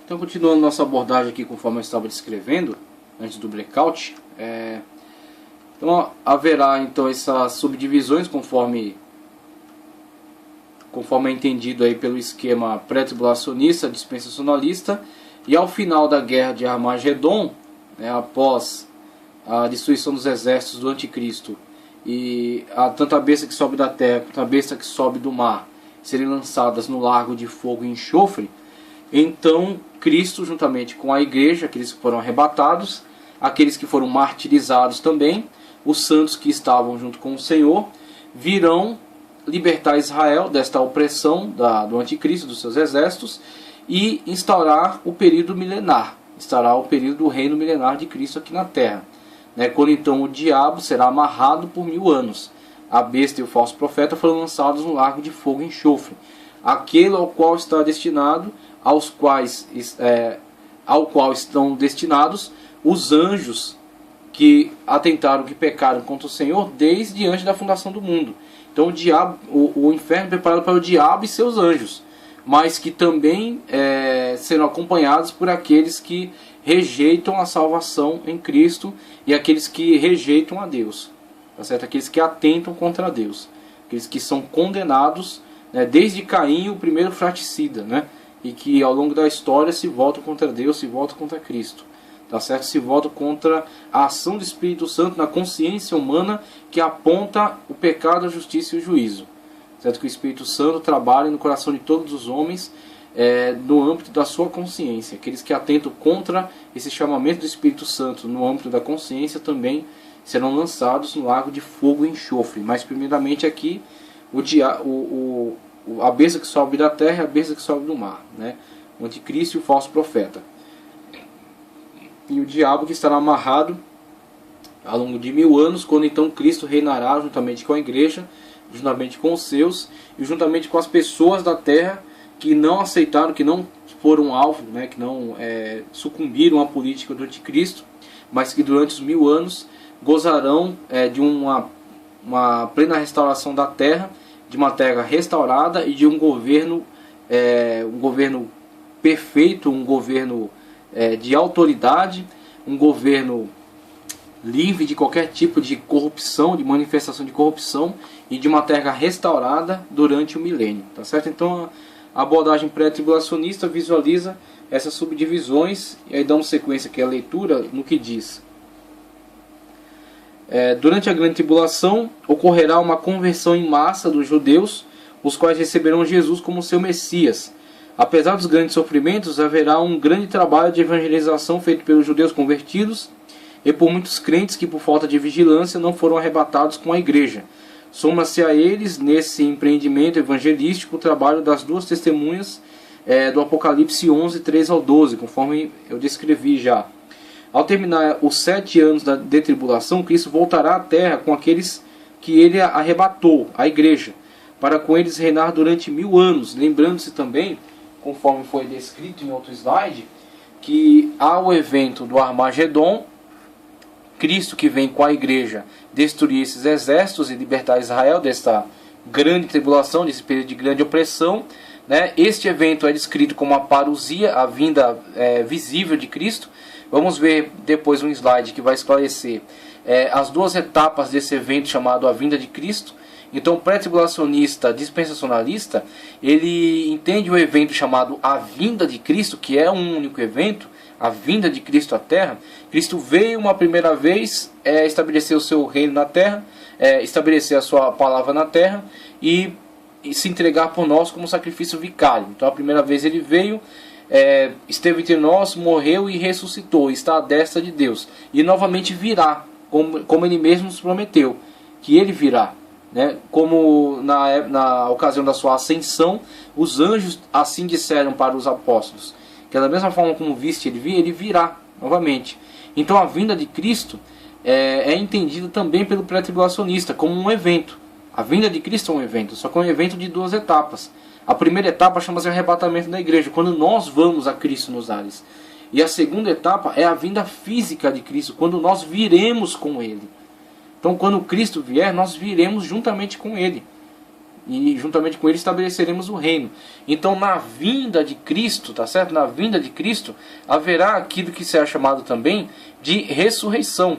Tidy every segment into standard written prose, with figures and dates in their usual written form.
Então, continuando nossa abordagem aqui conforme eu estava descrevendo antes do blackout, então haverá então essas subdivisões conforme é entendido aí pelo esquema pré-tribulacionista, dispensacionalista, e ao final da guerra de Armagedon, após a destruição dos exércitos do anticristo e tanto a besta que sobe da terra quanto a besta que sobe do mar serem lançadas no lago de fogo e enxofre, então Cristo, juntamente com a igreja, aqueles que foram arrebatados, aqueles que foram martirizados também, os santos que estavam junto com o Senhor, virão libertar Israel desta opressão do anticristo, dos seus exércitos, e instaurar o período milenar, instaurar o período do reino milenar de Cristo aqui na terra. Quando então o diabo será amarrado por 1000 anos. A besta e o falso profeta foram lançados no lago de fogo e enxofre, aquele ao qual está destinado, ao qual estão destinados os anjos que atentaram, que pecaram contra o Senhor desde antes da fundação do mundo. Então o inferno é preparado para o diabo e seus anjos, mas que também serão acompanhados por aqueles que rejeitam a salvação em Cristo e aqueles que rejeitam a Deus, tá certo? Aqueles que atentam contra Deus, aqueles que são condenados, desde Caim, o primeiro fratricida, e que ao longo da história se voltam contra Deus, se voltam contra Cristo, tá certo? Se voltam contra a ação do Espírito Santo na consciência humana que aponta o pecado, a justiça e o juízo, certo? Que o Espírito Santo trabalha no coração de todos os homens, no âmbito da sua consciência. Aqueles que atentam contra esse chamamento do Espírito Santo no âmbito da consciência também serão lançados no lago de fogo e enxofre. Mas primeiramente aqui a besta que sobe da terra e a besta que sobe do mar, o anticristo e o falso profeta. E o diabo que estará amarrado ao longo de 1000 anos, quando então Cristo reinará juntamente com a igreja, juntamente com os seus, e juntamente com as pessoas da terra que não aceitaram, que não foram alvo, que não sucumbiram à política do anticristo, mas que durante os 1000 anos gozarão de uma plena restauração da terra, de uma terra restaurada e de um governo perfeito, um governo de autoridade, um governo livre de qualquer tipo de corrupção, de manifestação de corrupção, e de uma terra restaurada durante o milênio, tá certo? Então a abordagem pré-tribulacionista visualiza essas subdivisões, e aí damos sequência aqui à leitura no que diz: durante a grande tribulação ocorrerá uma conversão em massa dos judeus, os quais receberão Jesus como seu Messias. Apesar dos grandes sofrimentos, haverá um grande trabalho de evangelização feito pelos judeus convertidos e por muitos crentes que por falta de vigilância não foram arrebatados com a igreja. Soma-se a eles, nesse empreendimento evangelístico, o trabalho das duas testemunhas do Apocalipse 11, 3 ao 12, conforme eu descrevi já. Ao terminar os 7 anos de tribulação, Cristo voltará à terra com aqueles que ele arrebatou, a igreja, para com eles reinar durante 1000 anos. Lembrando-se também, conforme foi descrito em outro slide, que há o evento do Armagedon, Cristo que vem com a igreja destruir esses exércitos e libertar Israel desta grande tribulação, desse período de grande opressão. Este evento é descrito como a parousia, a vinda visível de Cristo. Vamos ver depois um slide que vai esclarecer as duas etapas desse evento chamado a vinda de Cristo. Então o pré-tribulacionista dispensacionalista, ele entende o evento chamado a vinda de Cristo, que é um único evento, a vinda de Cristo à terra. Cristo veio uma primeira vez estabelecer o seu reino na terra, estabelecer a sua palavra na terra e se entregar por nós como sacrifício vicário. Então a primeira vez ele veio, esteve entre nós, morreu e ressuscitou, está à destra de Deus, e novamente virá, como ele mesmo nos prometeu, que ele virá. Como na ocasião da sua ascensão, os anjos assim disseram para os apóstolos, que da mesma forma como viste ele virá novamente. Então a vinda de Cristo é entendida também pelo pré-tribulacionista como um evento. A vinda de Cristo é um evento, só que é um evento de duas etapas. A primeira etapa chama-se arrebatamento da igreja, quando nós vamos a Cristo nos ares. E a segunda etapa é a vinda física de Cristo, quando nós viremos com Ele. Então quando Cristo vier, nós viremos juntamente com Ele. e juntamente com ele estabeleceremos o reino. Então na vinda de Cristo, tá certo? Na vinda de Cristo haverá aquilo que será chamado também de ressurreição.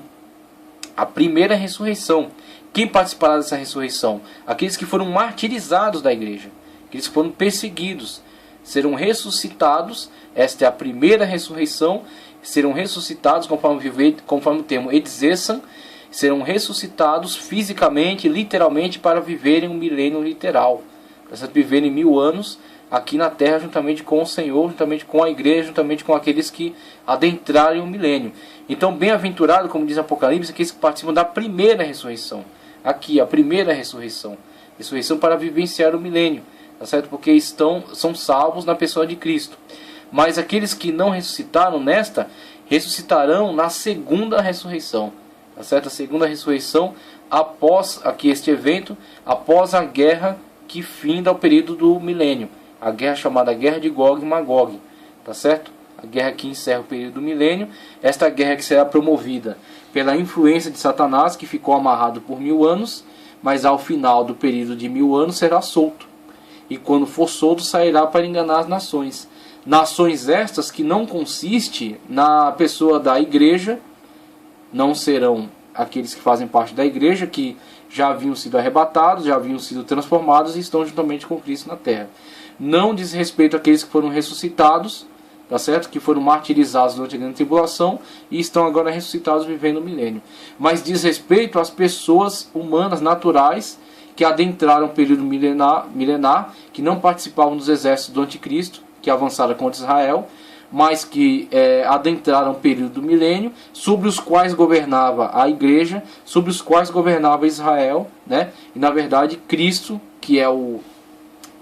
A primeira ressurreição. Quem participará dessa ressurreição? Aqueles que foram martirizados da igreja, aqueles que foram perseguidos, serão ressuscitados. Esta é a primeira ressurreição. Serão ressuscitados, conforme o termo Edzesan, serão ressuscitados fisicamente, literalmente, para viverem um milênio literal, para viverem 1000 anos aqui na terra, juntamente com o Senhor, juntamente com a igreja, juntamente com aqueles que adentrarem o milênio. Então, bem-aventurado, como diz Apocalipse, aqueles que participam da primeira ressurreição. Aqui, a primeira ressurreição. Ressurreição para vivenciar o milênio, tá certo? Porque são salvos na pessoa de Cristo. Mas aqueles que não ressuscitaram nesta, ressuscitarão na segunda ressurreição. Tá certo? A segunda ressurreição após aqui este evento, após a guerra que finda o período do milênio. A guerra chamada Guerra de Gog e Magog. Tá certo? A guerra que encerra o período do milênio. Esta guerra que será promovida pela influência de Satanás, que ficou amarrado por 1000 anos, mas ao final do período de 1000 anos será solto. E quando for solto, sairá para enganar as nações. Nações estas que não consiste na pessoa da igreja, não serão aqueles que fazem parte da igreja, que já haviam sido arrebatados, já haviam sido transformados e estão juntamente com Cristo na terra. Não diz respeito àqueles que foram ressuscitados, tá certo? Que foram martirizados durante a grande tribulação e estão agora ressuscitados vivendo o milênio. Mas diz respeito às pessoas humanas, naturais, que adentraram o período milenar, que não participavam dos exércitos do anticristo, que avançaram contra Israel, mas que adentraram o período do milênio, sobre os quais governava a igreja, sobre os quais governava Israel, né? E na verdade Cristo, que é o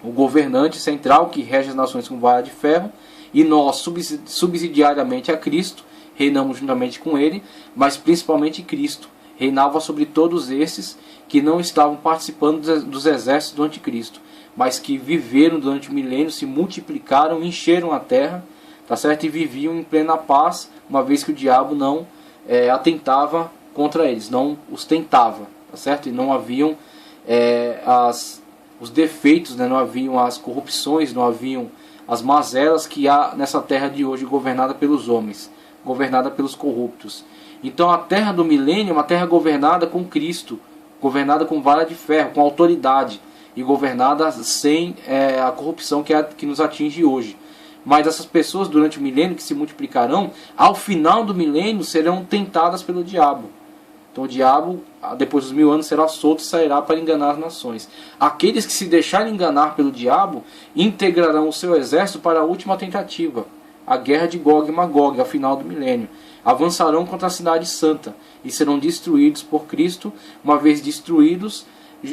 governante central, que rege as nações com vara de ferro, e nós subsidiariamente a Cristo, reinamos juntamente com ele, mas principalmente Cristo reinava sobre todos esses que não estavam participando dos exércitos do anticristo, mas que viveram durante o milênio, se multiplicaram, encheram a terra, tá certo? E viviam em plena paz, uma vez que o diabo não atentava contra eles, não os tentava, tá certo? E não haviam os defeitos, né? Não haviam as corrupções, não haviam as mazelas que há nessa terra de hoje, governada pelos homens, governada pelos corruptos. Então a terra do milênio é uma terra governada com Cristo, governada com vara de ferro, com autoridade, e governada sem a corrupção que nos atinge hoje. Mas essas pessoas durante o milênio que se multiplicarão, ao final do milênio serão tentadas pelo diabo. Então o diabo, depois dos 1000 anos, será solto e sairá para enganar as nações. Aqueles que se deixarem enganar pelo diabo, integrarão o seu exército para a última tentativa, a guerra de Gog e Magog, ao final do milênio. Avançarão contra a cidade santa e serão destruídos por Cristo. Uma vez destruídos,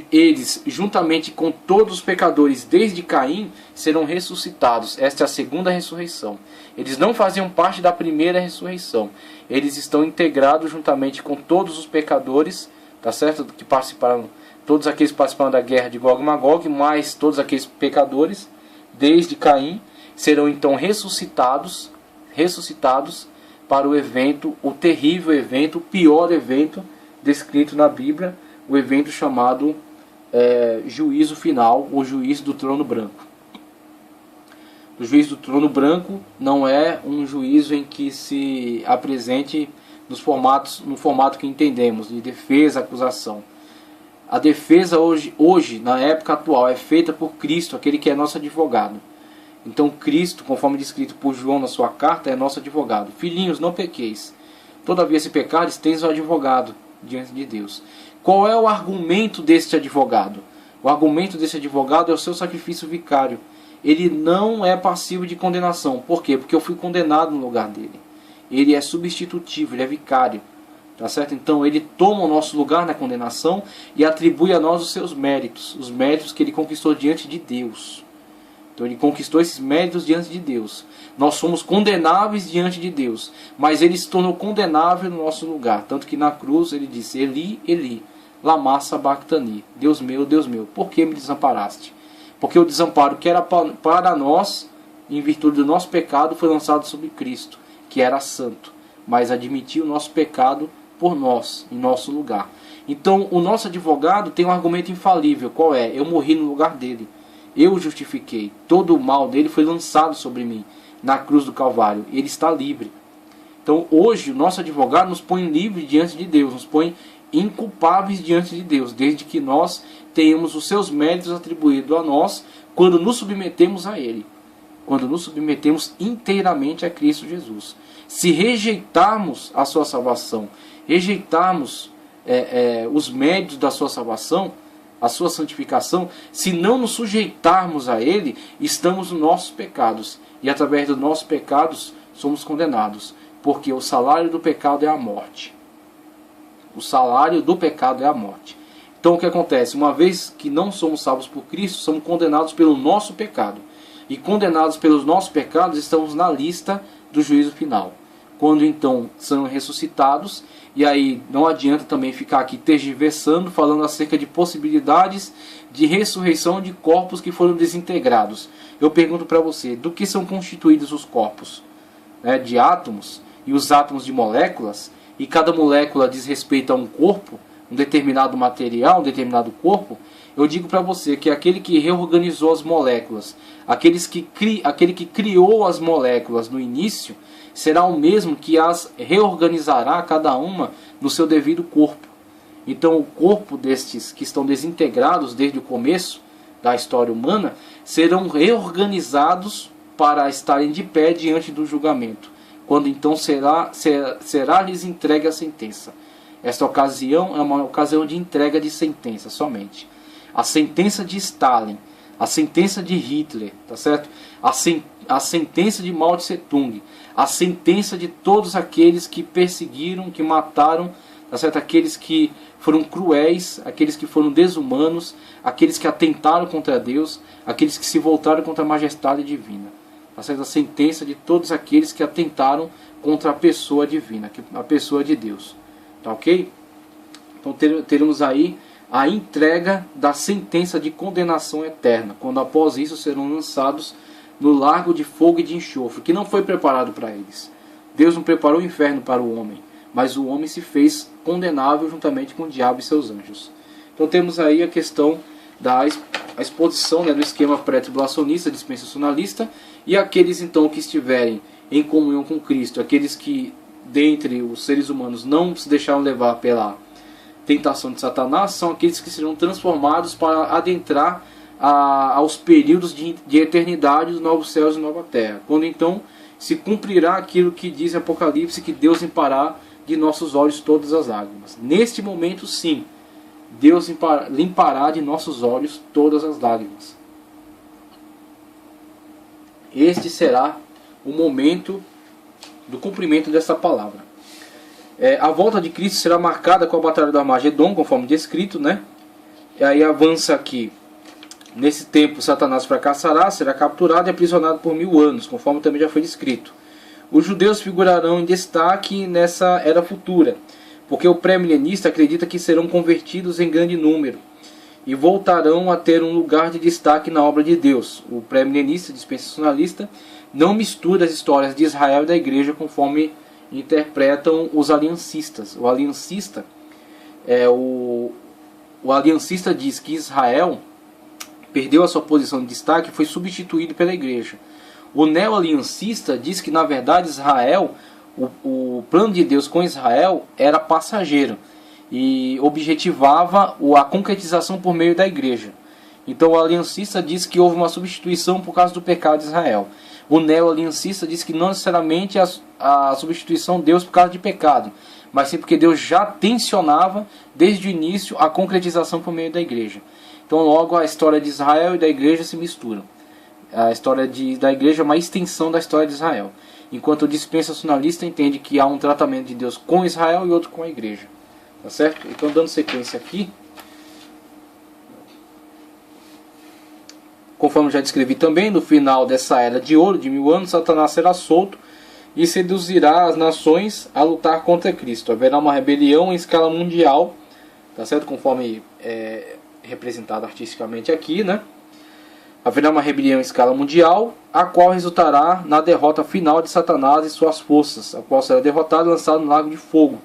eles, juntamente com todos os pecadores desde Caim, serão ressuscitados. Esta é a segunda ressurreição. Eles não faziam parte da primeira ressurreição. Eles estão integrados juntamente com todos os pecadores, tá certo? Que participaram, todos aqueles que participaram da guerra de Gog e Magog, mais todos aqueles pecadores desde Caim, serão então ressuscitados para o evento, o terrível evento, o pior evento descrito na Bíblia, o evento chamado juízo final, ou juízo do trono branco. O juízo do trono branco não é um juízo em que se apresente no formato que entendemos, de defesa, acusação. A defesa hoje, na época atual, é feita por Cristo, aquele que é nosso advogado. Então Cristo, conforme descrito por João na sua carta, é nosso advogado. Filhinhos, não pequeis. Todavia, se pecares, tens um advogado diante de Deus. Qual é o argumento deste advogado? O argumento desse advogado é o seu sacrifício vicário. Ele não é passivo de condenação. Por quê? Porque eu fui condenado no lugar dele. Ele é substitutivo, ele é vicário. Tá certo? Então ele toma o nosso lugar na condenação e atribui a nós os seus méritos. Os méritos que ele conquistou diante de Deus. Então ele conquistou esses méritos diante de Deus. Nós somos condenáveis diante de Deus, mas ele se tornou condenável no nosso lugar. Tanto que na cruz ele disse: Eli, Eli, lama sabachthani. Deus meu, por que me desamparaste? Porque o desamparo que era para nós, em virtude do nosso pecado, foi lançado sobre Cristo, que era santo, mas admitiu o nosso pecado por nós, em nosso lugar. Então o nosso advogado tem um argumento infalível. Qual é? Eu morri no lugar dele. Eu o justifiquei. Todo o mal dele foi lançado sobre mim na cruz do Calvário. Ele está livre. Então hoje o nosso advogado nos põe livre diante de Deus, nos põe inculpáveis diante de Deus, desde que nós tenhamos os seus méritos atribuídos a nós quando nos submetemos a Ele, quando nos submetemos inteiramente a Cristo Jesus. Se rejeitarmos a sua salvação, rejeitarmos os méritos da sua salvação, a sua santificação, se não nos sujeitarmos a Ele, estamos nos nossos pecados, e através dos nossos pecados somos condenados, porque o salário do pecado é a morte. O salário do pecado é a morte. Então o que acontece? Uma vez que não somos salvos por Cristo, somos condenados pelo nosso pecado. E condenados pelos nossos pecados, estamos na lista do juízo final. Quando então são ressuscitados, e aí não adianta também ficar aqui tergiversando, falando acerca de possibilidades de ressurreição de corpos que foram desintegrados. Eu pergunto para você, do que são constituídos os corpos? De átomos, e os átomos de moléculas, e cada molécula diz respeito a um corpo, um determinado material, um determinado corpo. Eu digo para você que aquele que reorganizou as moléculas, aquele que criou as moléculas no início, será o mesmo que as reorganizará cada uma no seu devido corpo. Então o corpo destes que estão desintegrados desde o começo da história humana, serão reorganizados para estarem de pé diante do julgamento, quando então será-lhes entregue a sentença. Esta ocasião é uma ocasião de entrega de sentença somente. A sentença de Stalin, a sentença de Hitler, tá certo? A sentença de Mao Tse Tung, a sentença de todos aqueles que perseguiram, que mataram, tá certo? Aqueles que foram cruéis, aqueles que foram desumanos, aqueles que atentaram contra Deus, aqueles que se voltaram contra a majestade divina. Tá certo? A sentença de todos aqueles que atentaram contra a pessoa divina, a pessoa de Deus. Tá ok? Então teremos aí a entrega da sentença de condenação eterna, quando após isso serão lançados no lago de fogo e de enxofre, que não foi preparado para eles. Deus não preparou o inferno para o homem, mas o homem se fez condenável juntamente com o diabo e seus anjos. Então temos aí a questão da exposição do esquema pré-tribulacionista, dispensacionalista, e aqueles então que estiverem em comunhão com Cristo, aqueles que dentre os seres humanos não se deixaram levar pela tentação de Satanás, são aqueles que serão transformados para adentrar aos períodos de eternidade dos novos céus e nova terra, quando então se cumprirá aquilo que diz Apocalipse, que Deus limpará de nossos olhos todas as lágrimas. Neste momento sim, Deus limpará de nossos olhos todas as lágrimas. Este será o momento do cumprimento dessa palavra. A volta de Cristo será marcada com a batalha do Armagedon, conforme descrito, né? E aí avança aqui. Nesse tempo Satanás fracassará, será capturado e aprisionado por 1000 anos, conforme também já foi descrito. Os judeus figurarão em destaque nessa era futura, porque o pré-milenista acredita que serão convertidos em grande número e voltarão a ter um lugar de destaque na obra de Deus. O pré-milenista, dispensacionalista, não mistura as histórias de Israel e da igreja conforme interpretam os aliancistas. O aliancista diz que Israel perdeu a sua posição de destaque e foi substituído pela igreja. O neo-aliancista diz que na verdade Israel, o plano de Deus com Israel era passageiro e objetivava a concretização por meio da igreja. Então o aliancista diz que houve uma substituição por causa do pecado de Israel. O neo-aliancista diz que não necessariamente a substituição Deus por causa de pecado, mas sim porque Deus já tensionava desde o início a concretização por meio da igreja. Então logo a história de Israel e da igreja se misturam. A história da igreja é uma extensão da história de Israel, enquanto o dispensacionalista entende que há um tratamento de Deus com Israel e outro com a igreja. Tá certo? Então dando sequência aqui, conforme já descrevi também, no final dessa era de ouro de 1000 anos, Satanás será solto e seduzirá as nações a lutar contra Cristo. Haverá uma rebelião em escala mundial, tá certo? Conforme representado artisticamente aqui, né? Haverá uma rebelião em escala mundial, a qual resultará na derrota final de Satanás e suas forças, a qual será derrotado e lançado no lago de fogo.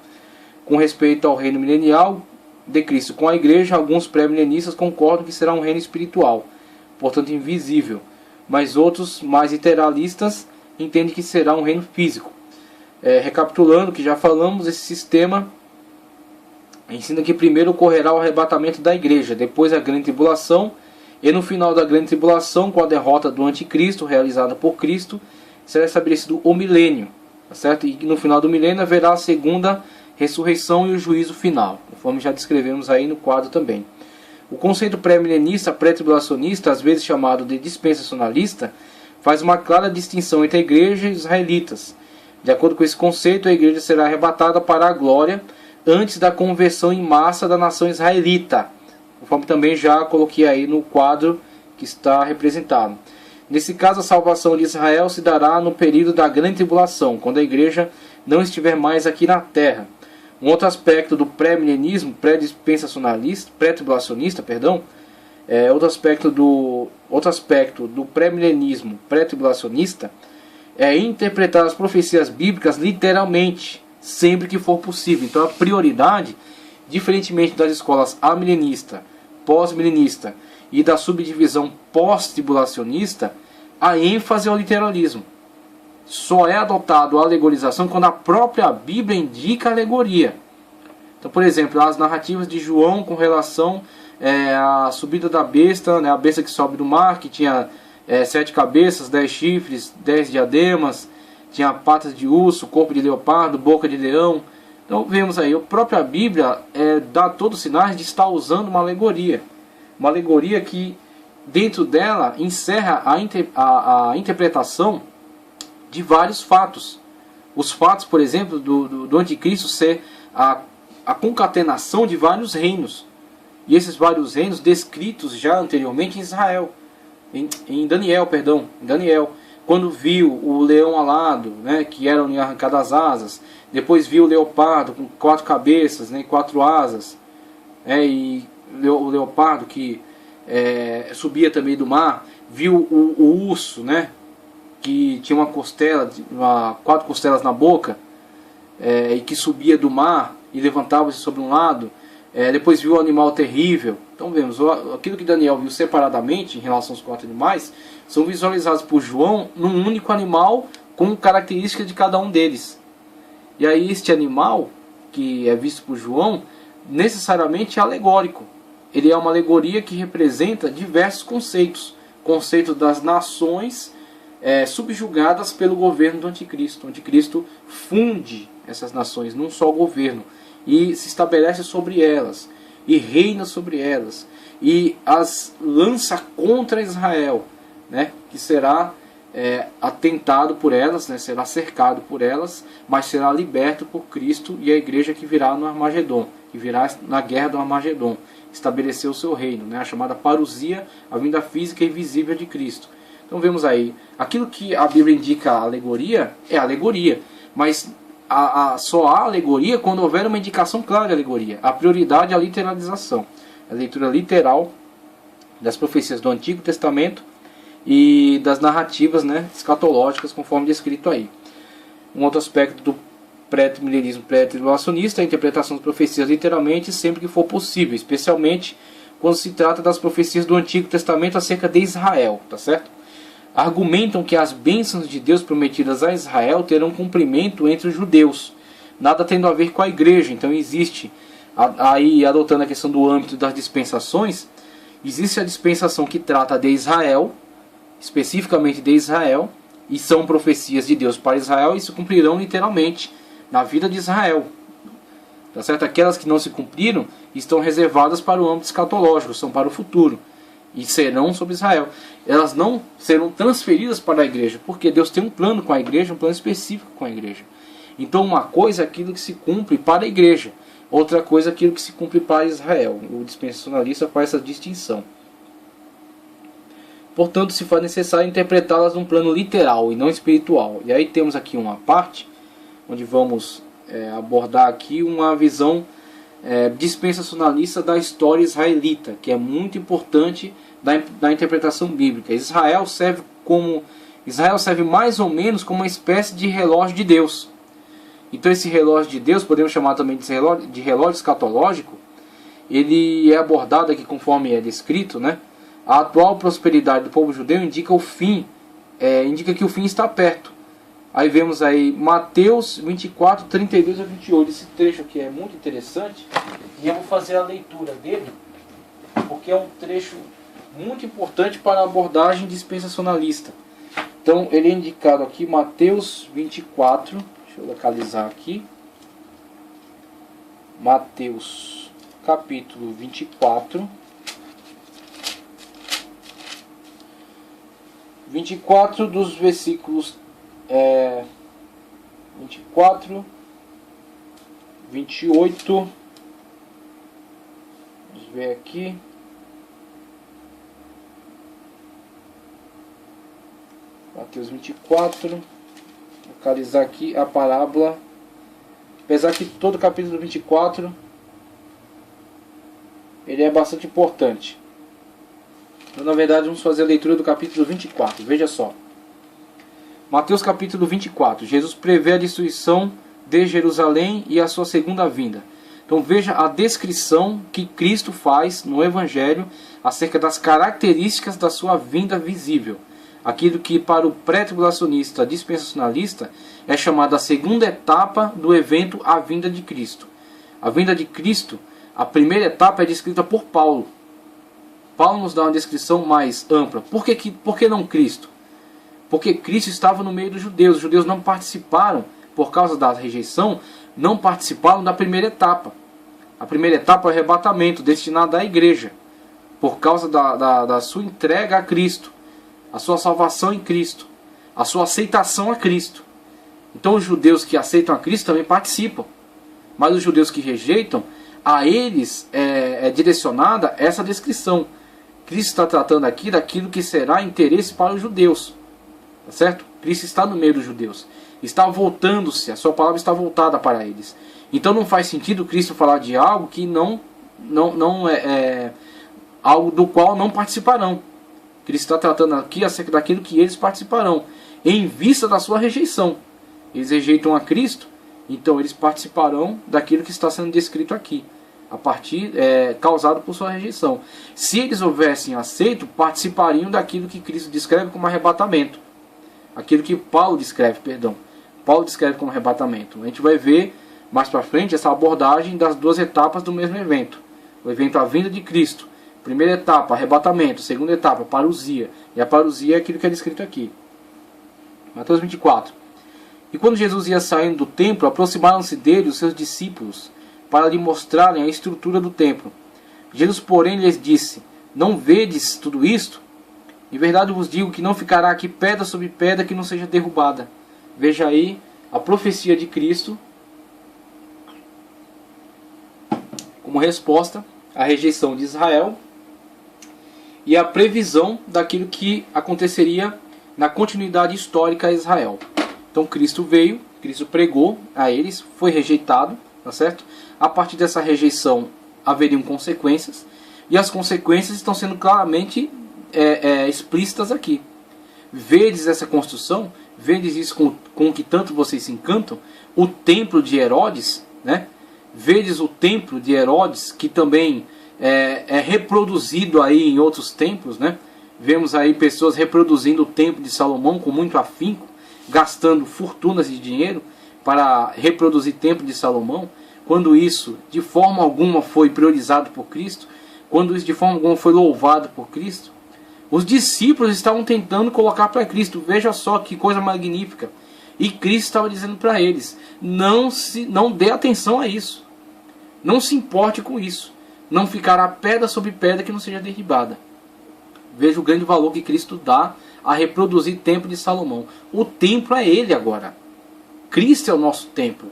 Com respeito ao reino milenial de Cristo com a igreja, alguns pré-milenistas concordam que será um reino espiritual, portanto invisível, mas outros, mais literalistas, entendem que será um reino físico. Recapitulando o que já falamos, esse sistema ensina que primeiro ocorrerá o arrebatamento da igreja, depois a grande tribulação, e no final da grande tribulação, com a derrota do anticristo realizada por Cristo, será estabelecido o milênio, tá certo? E no final do milênio haverá a segunda ressurreição e o juízo final, conforme já descrevemos aí no quadro também. O conceito pré-milenista, pré-tribulacionista, às vezes chamado de dispensacionalista, faz uma clara distinção entre a igreja e os israelitas. De acordo com esse conceito, a igreja será arrebatada para a glória antes da conversão em massa da nação israelita, conforme também já coloquei aí no quadro que está representado. Nesse caso, a salvação de Israel se dará no período da grande tribulação, quando a igreja não estiver mais aqui na terra. Um outro aspecto do pré-milenismo, pré-dispensacionalista, pré-tribulacionista, outro aspecto do pré-milenismo, pré-tribulacionista, é interpretar as profecias bíblicas literalmente, sempre que for possível. Então a prioridade, diferentemente das escolas amilenista, pós-milenista e da subdivisão pós-tribulacionista, a ênfase é o literalismo. Só é adotado a alegorização quando a própria Bíblia indica a alegoria. Então, por exemplo, as narrativas de João com relação à subida da besta, né, a besta que sobe do mar, que tinha 7 cabeças, 10 chifres, 10 diademas, tinha patas de urso, corpo de leopardo, boca de leão. Então vemos aí, a própria Bíblia dá todos os sinais de estar usando uma alegoria. Uma alegoria que dentro dela encerra a interpretação de vários fatos. Os fatos, por exemplo, do anticristo ser a concatenação de vários reinos. E esses vários reinos descritos já anteriormente em Israel. Em Daniel. Quando viu o leão alado, né, que era arrancado as asas. Depois viu o leopardo com 4 cabeças, né, 4 asas. E o leopardo que subia também do mar. Viu o urso, né, que tinha uma costela, 4 costelas na boca, e que subia do mar e levantava-se sobre um lado. Depois viu o animal terrível. Então vemos, aquilo que Daniel viu separadamente em relação aos 4 animais, são visualizados por João num único animal com características de cada um deles. E aí este animal, que é visto por João, necessariamente é alegórico. Ele é uma alegoria que representa diversos conceitos. Conceito das nações subjugadas pelo governo do anticristo. O anticristo funde essas nações num só governo e se estabelece sobre elas e reina sobre elas e as lança contra Israel, né, que será atentado por elas, né, será cercado por elas, mas será liberto por Cristo e a igreja que virá no Armagedon, que virá na guerra do Armagedon, estabelecer o seu reino, né, a chamada parousia, a vinda física e visível de Cristo. Então vemos aí, aquilo que a Bíblia indica a alegoria, é alegoria, mas só há alegoria quando houver uma indicação clara de alegoria. A prioridade é a literalização, a leitura literal das profecias do Antigo Testamento e das narrativas, né, escatológicas, conforme descrito aí. Um outro aspecto do pré-milenismo, pré-tribulacionista é a interpretação das profecias literalmente sempre que for possível, especialmente quando se trata das profecias do Antigo Testamento acerca de Israel, tá certo? Argumentam que as bênçãos de Deus prometidas a Israel terão cumprimento entre os judeus, nada tendo a ver com a igreja. Então existe, aí adotando a questão do âmbito das dispensações, existe a dispensação que trata de Israel, especificamente de Israel, e são profecias de Deus para Israel e se cumprirão literalmente na vida de Israel. Tá certo? Aquelas que não se cumpriram estão reservadas para o âmbito escatológico, são para o futuro. E serão sobre Israel. Elas não serão transferidas para a igreja, porque Deus tem um plano com a igreja, um plano específico com a igreja. Então uma coisa é aquilo que se cumpre para a igreja, outra coisa é aquilo que se cumpre para Israel. O dispensacionalista faz essa distinção. Portanto, se faz necessário interpretá-las num plano literal e não espiritual. E aí temos aqui uma parte, onde vamos abordar aqui uma visão dispensacionalista da história israelita, que é muito importante da interpretação bíblica. Israel serve mais ou menos como uma espécie de relógio de Deus. Então esse relógio de Deus, podemos chamar também de relógio escatológico, ele é abordado aqui conforme é descrito, né? A atual prosperidade do povo judeu indica o fim, indica que o fim está perto. Aí vemos aí Mateus 24, 32 a 28. Esse trecho aqui é muito interessante e eu vou fazer a leitura dele, porque é um trecho muito importante para a abordagem dispensacionalista. Então ele é indicado aqui, Mateus 24, deixa eu localizar aqui, Mateus capítulo 24, 24 dos versículos 24, 28, vamos ver aqui, Mateus 24, localizar aqui a parábola, apesar que todo o capítulo 24 ele é bastante importante. Então, na verdade, vamos fazer a leitura do capítulo 24, veja só. Mateus capítulo 24, Jesus prevê a destruição de Jerusalém e a sua segunda vinda. Então veja a descrição que Cristo faz no Evangelho acerca das características da sua vinda visível. Aquilo que para o pré-tribulacionista dispensacionalista é chamada a segunda etapa do evento A Vinda de Cristo. A vinda de Cristo, a primeira etapa é descrita por Paulo. Paulo nos dá uma descrição mais ampla. Por que não Cristo? Porque Cristo estava no meio dos judeus. Os judeus não participaram, por causa da rejeição, não participaram da primeira etapa. A primeira etapa é o arrebatamento, destinado à igreja, por causa da sua entrega a Cristo, a sua salvação em Cristo, a sua aceitação a Cristo. Então os judeus que aceitam a Cristo também participam. Mas os judeus que rejeitam, a eles é direcionada essa descrição. Cristo está tratando aqui daquilo que será interesse para os judeus. Tá certo? Cristo está no meio dos judeus. Está voltando-se, a sua palavra está voltada para eles. Então não faz sentido Cristo falar de algo que não é algo do qual não participarão. Cristo está tratando aqui acerca daquilo que eles participarão, em vista da sua rejeição. Eles rejeitam a Cristo, então eles participarão daquilo que está sendo descrito aqui, a partir causado por sua rejeição. Se eles houvessem aceito, participariam daquilo que Cristo descreve como arrebatamento. Aquilo que Paulo descreve como arrebatamento. A gente vai ver mais para frente essa abordagem das duas etapas do mesmo evento. O evento A Vinda de Cristo. Primeira etapa, arrebatamento. Segunda etapa, parousia. E a parousia é aquilo que é descrito aqui. Mateus 24. E quando Jesus ia saindo do templo, aproximaram-se dele os seus discípulos, para lhe mostrarem a estrutura do templo. Jesus, porém, lhes disse: não vedes tudo isto? Em verdade vos digo que não ficará aqui pedra sobre pedra que não seja derrubada. Veja aí a profecia de Cristo como resposta à rejeição de Israel e a previsão daquilo que aconteceria na continuidade histórica a Israel. Então Cristo veio, Cristo pregou a eles, foi rejeitado, tá certo? A partir dessa rejeição haveriam consequências, e as consequências estão sendo claramente explícitas aqui. Vedes essa construção, vedes isso com que tanto vocês se encantam, o templo de Herodes, né? Vedes o templo de Herodes, que também é reproduzido aí em outros templos, né? Vemos aí pessoas reproduzindo o templo de Salomão com muito afinco, gastando fortunas de dinheiro para reproduzir o templo de Salomão, quando isso de forma alguma foi priorizado por Cristo, quando isso de forma alguma foi louvado por Cristo. Os discípulos estavam tentando colocar para Cristo, veja só que coisa magnífica. E Cristo estava dizendo para eles: não dê atenção a isso. Não se importe com isso. Não ficará pedra sobre pedra que não seja derribada. Veja o grande valor que Cristo dá a reproduzir o templo de Salomão. O templo é Ele agora. Cristo é o nosso templo.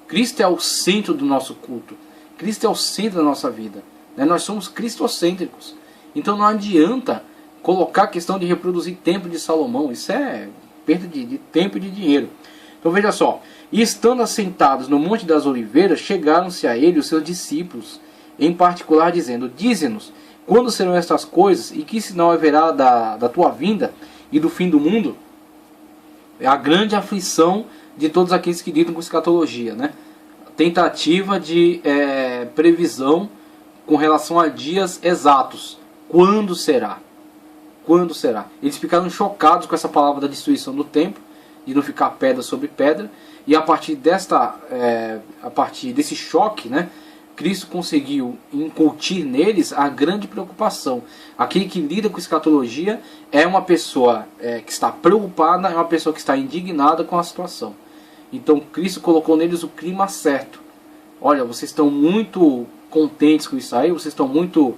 Cristo é o centro do nosso culto. Cristo é o centro da nossa vida. Nós somos cristocêntricos. Então não adianta colocar a questão de reproduzir o templo de Salomão. Isso é perda de tempo e de dinheiro. Então veja só. E estando assentados no Monte das Oliveiras, chegaram-se a ele os seus discípulos, em particular dizendo: dize-nos, quando serão estas coisas, e que sinal haverá da tua vinda e do fim do mundo? A grande aflição de todos aqueles que lidam com escatologia, né? Tentativa de previsão com relação a dias exatos. Quando será? Quando será? Eles ficaram chocados com essa palavra da destruição do templo, de não ficar pedra sobre pedra, e a partir desse choque, né, Cristo conseguiu incutir neles a grande preocupação. Aquele que lida com escatologia é uma pessoa que está preocupada, é uma pessoa que está indignada com a situação. Então Cristo colocou neles o clima certo. Olha, vocês estão muito contentes com isso aí, vocês estão muito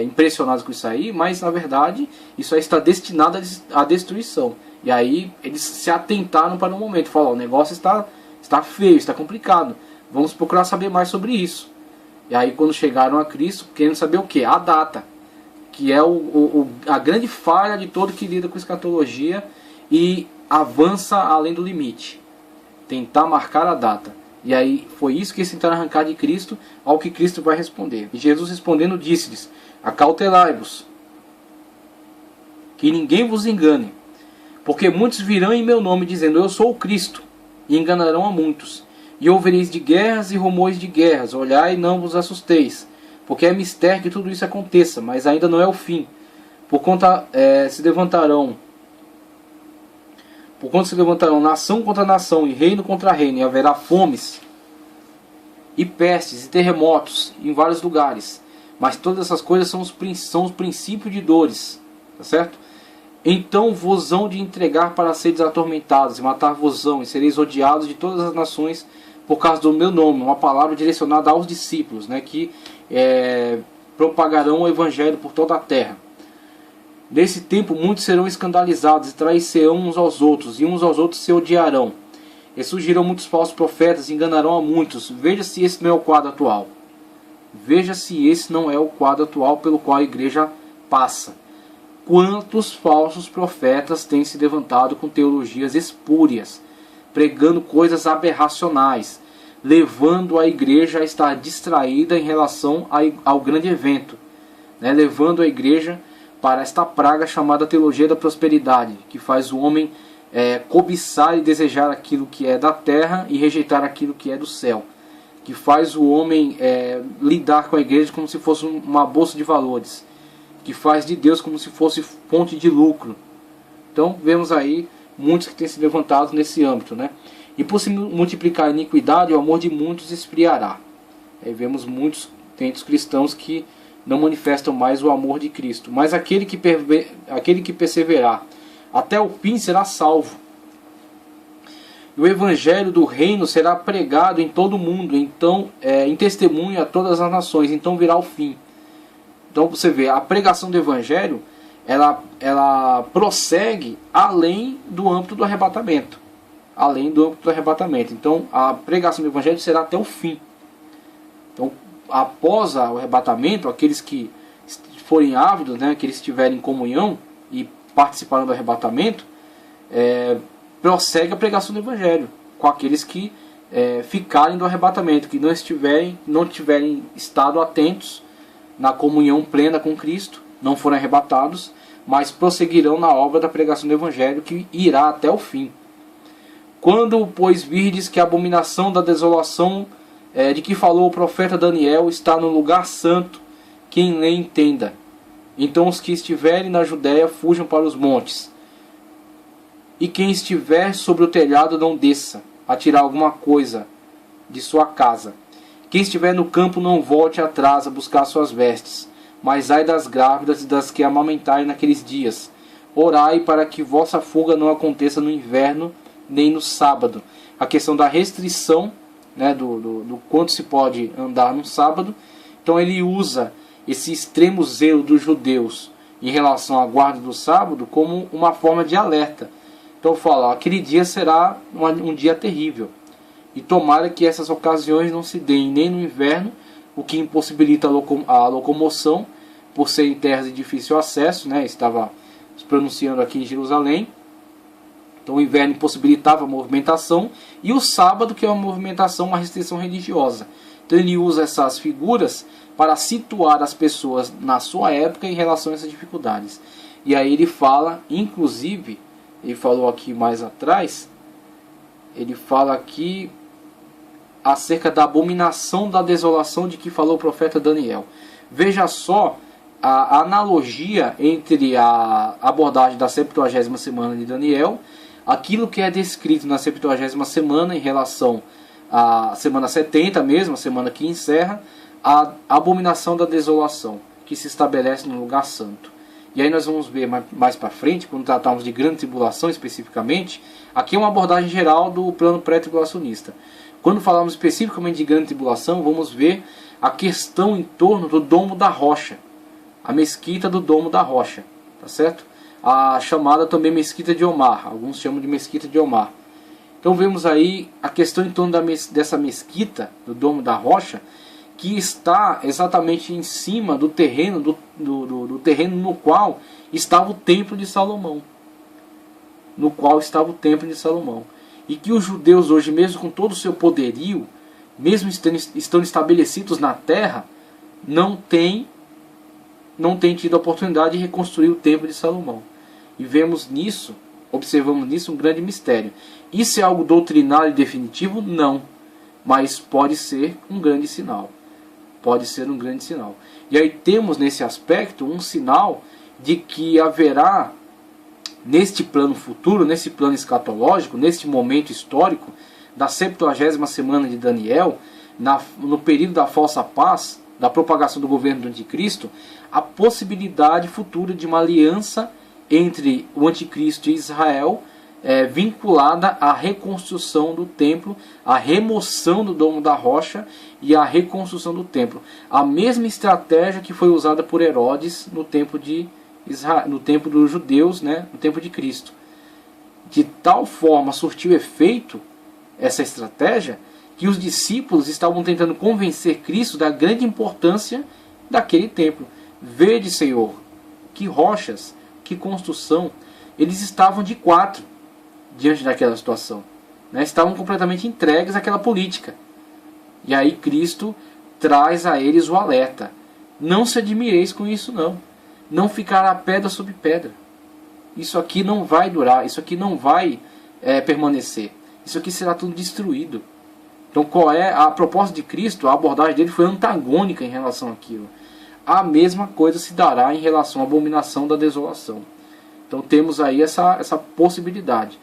impressionados com isso aí, mas na verdade isso aí está destinado à destruição. E aí eles se atentaram para o momento, falaram: o negócio está feio, está complicado, vamos procurar saber mais sobre isso. E aí quando chegaram a Cristo, querendo saber o que? A data, que é a grande falha de todo que lida com escatologia e avança além do limite, tentar marcar a data. E aí foi isso que eles tentaram arrancar de Cristo, ao que Cristo vai responder. E Jesus respondendo disse-lhes: acautelai-vos, que ninguém vos engane, porque muitos virão em meu nome dizendo: eu sou o Cristo, e enganarão a muitos. E ouvireis de guerras e rumores de guerras, olhai e não vos assusteis, porque é mistério que tudo isso aconteça, mas ainda não é o fim. Porquanto se levantarão nação contra nação, e reino contra reino, e haverá fomes, e pestes, e terremotos em vários lugares. Mas todas essas coisas são os princípios de dores. Tá certo? Então vos hão de entregar para seres atormentados, e matar-vos-ão, e sereis odiados de todas as nações por causa do meu nome. Uma palavra direcionada aos discípulos, né, que propagarão o evangelho por toda a terra. Nesse tempo muitos serão escandalizados e trairão uns aos outros, e uns aos outros se odiarão. E surgirão muitos falsos profetas e enganarão a muitos. Veja se esse não é o quadro atual. Veja se esse não é o quadro atual pelo qual a igreja passa. Quantos falsos profetas têm se levantado com teologias espúrias, pregando coisas aberracionais, levando a igreja a estar distraída em relação ao grande evento, né? Levando a igreja para esta praga chamada teologia da prosperidade, que faz o homem cobiçar e desejar aquilo que é da terra e rejeitar aquilo que é do céu, que faz o homem lidar com a igreja como se fosse uma bolsa de valores, que faz de Deus como se fosse fonte de lucro. Então vemos aí muitos que têm se levantado nesse âmbito, né? E por se multiplicar a iniquidade, o amor de muitos esfriará. Aí vemos muitos cristãos que não manifestam mais o amor de Cristo. Mas aquele que perseverar até o fim será salvo. E o evangelho do reino será pregado em todo o mundo, então em testemunho a todas as nações, então virá o fim. Então você vê, a pregação do evangelho, ela prossegue além do âmbito do arrebatamento. Além do âmbito do arrebatamento. Então a pregação do evangelho será até o fim. Então, após o arrebatamento, aqueles que forem ávidos, né, aqueles que estiverem em comunhão e participaram do arrebatamento, prossegue a pregação do evangelho com aqueles que ficarem do arrebatamento, que não tiverem estado atentos na comunhão plena com Cristo, não forem arrebatados, mas prosseguirão na obra da pregação do evangelho, que irá até o fim. Quando, pois, virdes que a abominação da desolação de que falou o profeta Daniel está no lugar santo, quem lê entenda. Então os que estiverem na Judéia fujam para os montes. E quem estiver sobre o telhado não desça a tirar alguma coisa de sua casa. Quem estiver no campo não volte atrás a buscar suas vestes. Mas ai das grávidas e das que amamentarem naqueles dias. Orai para que vossa fuga não aconteça no inverno nem no sábado. A questão da restrição, né, do quanto se pode andar no sábado. Então ele usa esse extremo zelo dos judeus em relação à guarda do sábado como uma forma de alerta. Então fala, aquele dia será um dia terrível. E tomara que essas ocasiões não se deem nem no inverno, o que impossibilita a locomoção, por ser em terras de difícil acesso, né? Estava se pronunciando aqui em Jerusalém. Então o inverno impossibilitava a movimentação, e o sábado, que é uma movimentação, uma restrição religiosa. Então ele usa essas figuras para situar as pessoas na sua época em relação a essas dificuldades. E aí ele fala, inclusive, ele falou aqui mais atrás, ele fala aqui acerca da abominação da desolação de que falou o profeta Daniel. Veja só a analogia entre a abordagem da 70ª semana de Daniel, aquilo que é descrito na 70ª semana em relação à semana 70 mesmo, a semana que encerra, a abominação da desolação, que se estabelece no lugar santo. E aí nós vamos ver mais para frente, quando tratarmos de grande tribulação especificamente, aqui é uma abordagem geral do plano pré-tribulacionista. Quando falamos especificamente de grande tribulação, vamos ver a questão em torno do Domo da Rocha, a mesquita do Domo da Rocha, tá certo? A chamada também mesquita de Omar, alguns chamam de mesquita de Omar. Então vemos aí a questão em torno dessa mesquita do Domo da Rocha, que está exatamente em cima do terreno do terreno no qual estava o templo de Salomão. No qual estava o templo de Salomão. E que os judeus hoje, mesmo com todo o seu poderio, mesmo estando estabelecidos na terra, não têm tido a oportunidade de reconstruir o templo de Salomão. E vemos nisso, observamos nisso um grande mistério. Isso é algo doutrinário e definitivo? Não. Mas pode ser um grande sinal. Pode ser um grande sinal. E aí temos nesse aspecto um sinal de que haverá, neste plano futuro, nesse plano escatológico, neste momento histórico, da 70ª semana de Daniel, no período da falsa paz, da propagação do governo do anticristo, a possibilidade futura de uma aliança entre o anticristo e Israel, vinculada à reconstrução do templo, à remoção do Domo da Rocha e à reconstrução do templo. A mesma estratégia que foi usada por Herodes no tempo de Israel, no tempo dos judeus, né, no tempo de Cristo. De tal forma surtiu efeito essa estratégia que os discípulos estavam tentando convencer Cristo da grande importância daquele templo. Vede, Senhor, que rochas, que construção. Eles estavam de quatro diante daquela situação, né? Estavam completamente entregues àquela política. E aí Cristo traz a eles o alerta: não se admireis com isso, não. Não ficará pedra sobre pedra. Isso aqui não vai durar, isso aqui não vai permanecer. Isso aqui será tudo destruído. Então qual é a proposta de Cristo? A abordagem dele foi antagônica em relação àquilo. A mesma coisa se dará em relação à abominação da desolação. Então temos aí essa possibilidade.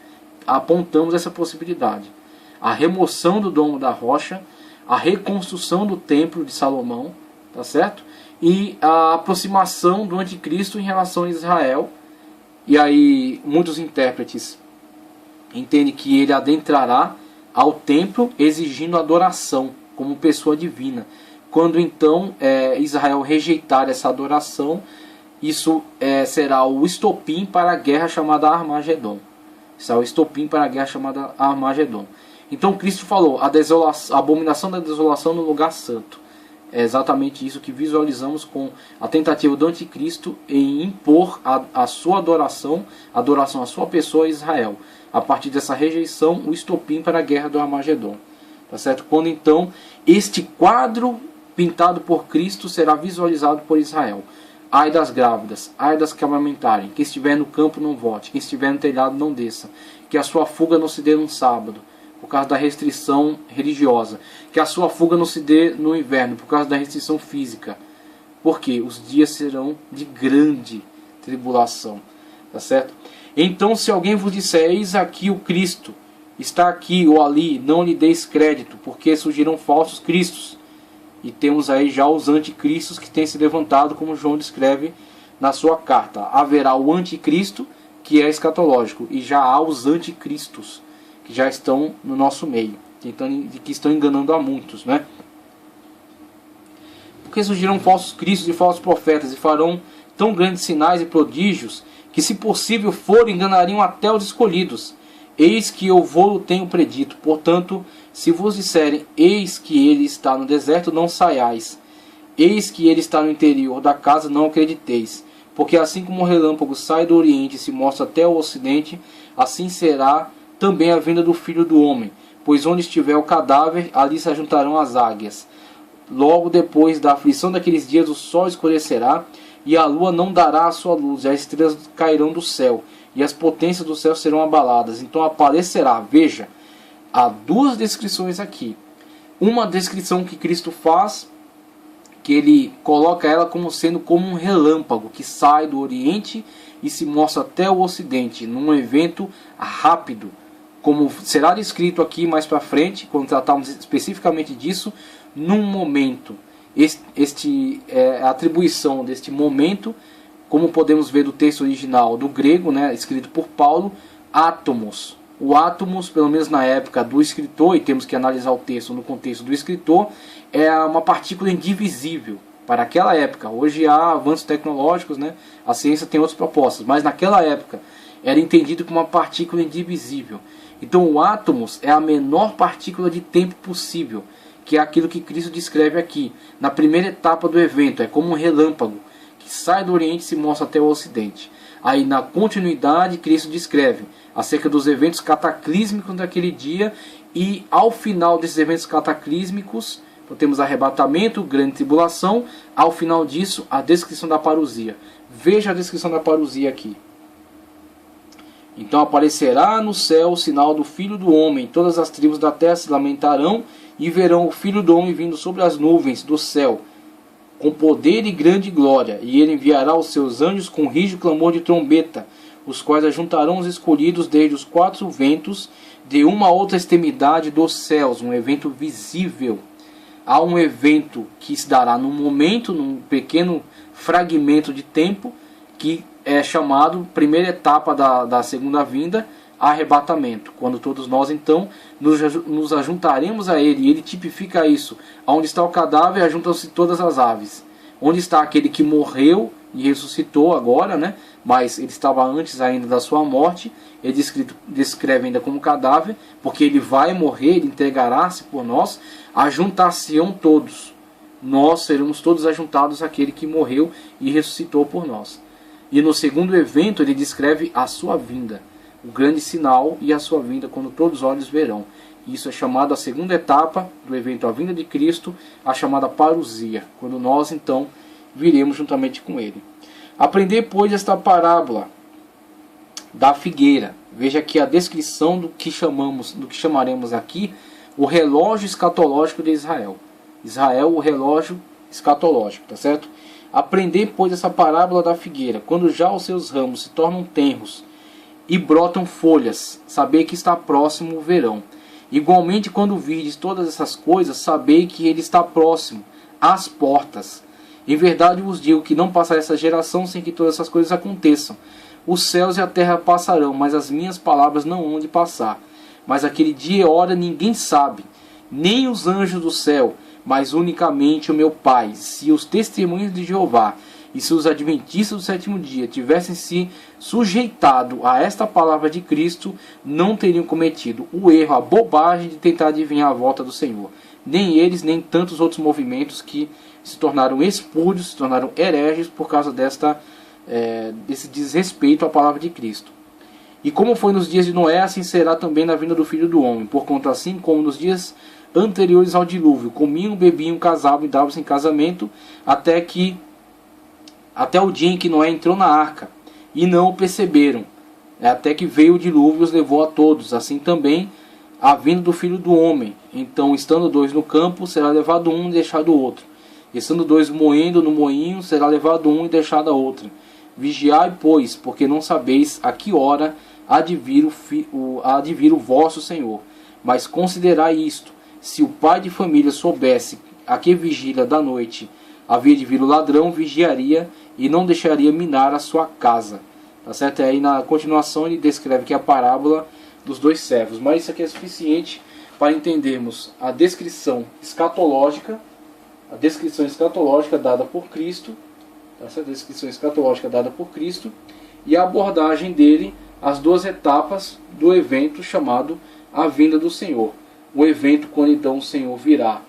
Apontamos essa possibilidade. A remoção do Domo da Rocha, a reconstrução do templo de Salomão, tá certo? E a aproximação do anticristo em relação a Israel. E aí muitos intérpretes entendem que ele adentrará ao templo exigindo adoração como pessoa divina. Quando então Israel rejeitar essa adoração, isso será o estopim para a guerra chamada Armagedon. Será o estopim para a guerra chamada Armagedon. Então Cristo falou a abominação da desolação no lugar santo. É exatamente isso que visualizamos com a tentativa do anticristo em impor a sua adoração à sua pessoa, Israel. A partir dessa rejeição, o estopim para a guerra do Armagedon. Tá certo? Quando então este quadro pintado por Cristo será visualizado por Israel. Ai das grávidas, ai das que amamentarem, quem estiver no campo não volte, quem estiver no telhado não desça, que a sua fuga não se dê num sábado, por causa da restrição religiosa, que a sua fuga não se dê no inverno, por causa da restrição física, porque os dias serão de grande tribulação, tá certo? Então se alguém vos disser, eis aqui o Cristo, está aqui ou ali, não lhe deis crédito, porque surgirão falsos cristos. E temos aí já os anticristos que têm se levantado, como João descreve na sua carta. Haverá o anticristo, que é escatológico, e já há os anticristos, que já estão no nosso meio, que estão enganando a muitos, né? Porque surgirão falsos cristos e falsos profetas, e farão tão grandes sinais e prodígios, que se possível for, enganariam até os escolhidos. Eis que eu vou tenho predito. Portanto, se vos disserem, eis que ele está no deserto, não saiais. Eis que ele está no interior da casa, não acrediteis. Porque assim como o relâmpago sai do oriente e se mostra até o ocidente, assim será também a vinda do Filho do Homem. Pois onde estiver o cadáver, ali se ajuntarão as águias. Logo depois da aflição daqueles dias, o sol escurecerá, e a lua não dará a sua luz, e as estrelas cairão do céu, e as potências do céu serão abaladas. Então aparecerá, veja, há duas descrições aqui. Uma descrição que Cristo faz, que ele coloca ela como sendo como um relâmpago que sai do Oriente e se mostra até o Ocidente, num evento rápido, como será descrito aqui mais para frente, quando tratarmos especificamente disso, num momento. A atribuição deste momento, como podemos ver do texto original do grego, né, escrito por Paulo, átomos. O átomos, pelo menos na época do escritor, e temos que analisar o texto no contexto do escritor, é uma partícula indivisível para aquela época. Hoje há avanços tecnológicos, né? A ciência tem outras propostas, mas naquela época era entendido como uma partícula indivisível. Então o átomos é a menor partícula de tempo possível, que é aquilo que Cristo descreve aqui, na primeira etapa do evento. É como um relâmpago que sai do Oriente e se mostra até o Ocidente. Aí na continuidade Cristo descreve acerca dos eventos cataclísmicos daquele dia, e ao final desses eventos cataclísmicos, então temos arrebatamento, grande tribulação, ao final disso a descrição da parousia. Veja a descrição da parousia aqui. Então aparecerá no céu o sinal do Filho do Homem, todas as tribos da terra se lamentarão e verão o Filho do Homem vindo sobre as nuvens do céu, com poder e grande glória, e ele enviará os seus anjos com rígido clamor de trombeta, os quais ajuntarão os escolhidos desde os quatro ventos, de uma a outra extremidade dos céus. Um evento visível. Há um evento que se dará num momento, num pequeno fragmento de tempo, que é chamado primeira etapa da segunda vinda, arrebatamento, quando todos nós então nos ajuntaremos a ele. E ele tipifica isso: onde está o cadáver, ajuntam-se todas as aves. Onde está aquele que morreu e ressuscitou agora, né? Mas ele estava antes ainda da sua morte. Ele descreve ainda como cadáver, porque ele vai morrer, ele entregará-se por nós. Ajuntar-se-ão todos, nós seremos todos ajuntados àquele que morreu e ressuscitou por nós. E no segundo evento ele descreve a sua vinda, o grande sinal e a sua vinda, quando todos os olhos verão. Isso é chamado a segunda etapa do evento, a vinda de Cristo, a chamada parousia, quando nós então viremos juntamente com ele. Aprender, pois, esta parábola da figueira. Veja aqui a descrição do que chamaremos aqui o relógio escatológico de Israel. Israel, o relógio escatológico, tá certo? Aprender, pois, essa parábola da figueira. Quando já os seus ramos se tornam tenros e brotam folhas, sabei que está próximo o verão. Igualmente, quando virdes todas essas coisas, sabei que ele está próximo, às portas. Em verdade vos digo que não passará essa geração sem que todas essas coisas aconteçam. Os céus e a terra passarão, mas as minhas palavras não hão de passar. Mas aquele dia e hora ninguém sabe, nem os anjos do céu, mas unicamente o meu Pai. Se os testemunhos de Jeová e se os adventistas do sétimo dia tivessem se sujeitado a esta palavra de Cristo, não teriam cometido o erro, a bobagem de tentar adivinhar a volta do Senhor. Nem eles, nem tantos outros movimentos que se tornaram espúrios, se tornaram hereges por causa desse desrespeito à palavra de Cristo. E como foi nos dias de Noé, assim será também na vinda do Filho do Homem. Porquanto assim como nos dias anteriores ao dilúvio, comiam, bebiam, casavam e davam-se em casamento, até o dia em que Noé entrou na arca, e não o perceberam, até que veio o dilúvio e os levou a todos. Assim também a vinda do Filho do Homem. Então, estando dois no campo, será levado um e deixado o outro. Estando dois moendo no moinho, será levado um e deixado a outra. Vigiai, pois, porque não sabeis a que hora há de vir o vosso Senhor. Mas considerai isto: se o pai de família soubesse a que vigília da noite havia de vir o ladrão, vigiaria e não deixaria minar a sua casa. Tá certo? E aí na continuação ele descreve que é a parábola dos dois servos. Mas isso aqui é suficiente para entendermos a descrição escatológica dada por Cristo, tá certo? A descrição escatológica dada por Cristo e a abordagem dele às duas etapas do evento chamado a vinda do Senhor. O evento quando então o Senhor virá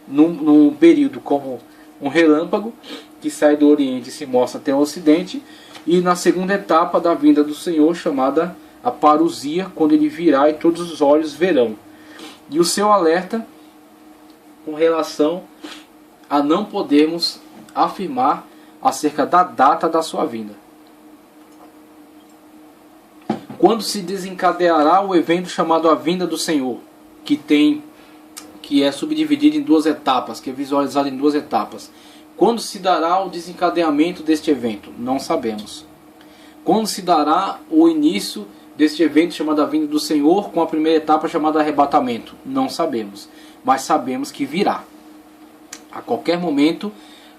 num período como um relâmpago que sai do Oriente e se mostra até o Ocidente, e na segunda etapa da vinda do Senhor, chamada a parousia, quando ele virá e todos os olhos verão. E o seu alerta com relação a não podermos afirmar acerca da data da sua vinda. Quando se desencadeará o evento chamado a vinda do Senhor, que é subdividido em duas etapas, que é visualizado em duas etapas. Quando se dará o desencadeamento deste evento? Não sabemos. Quando se dará o início deste evento chamado a vinda do Senhor, com a primeira etapa chamada arrebatamento? Não sabemos, mas sabemos que virá. A qualquer momento,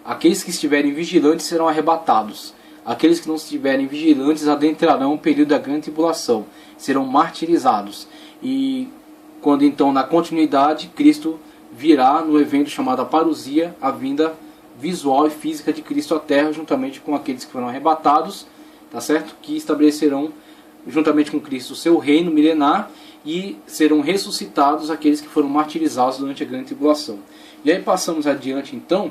aqueles que estiverem vigilantes serão arrebatados. Aqueles que não estiverem vigilantes adentrarão o período da grande tribulação, serão martirizados. E quando então, na continuidade, Cristo virá no evento chamado a parousia, a vinda visual e física de Cristo à Terra, juntamente com aqueles que foram arrebatados, tá certo? Que estabelecerão juntamente com Cristo o seu reino milenar e serão ressuscitados aqueles que foram martirizados durante a grande tribulação. E aí passamos adiante então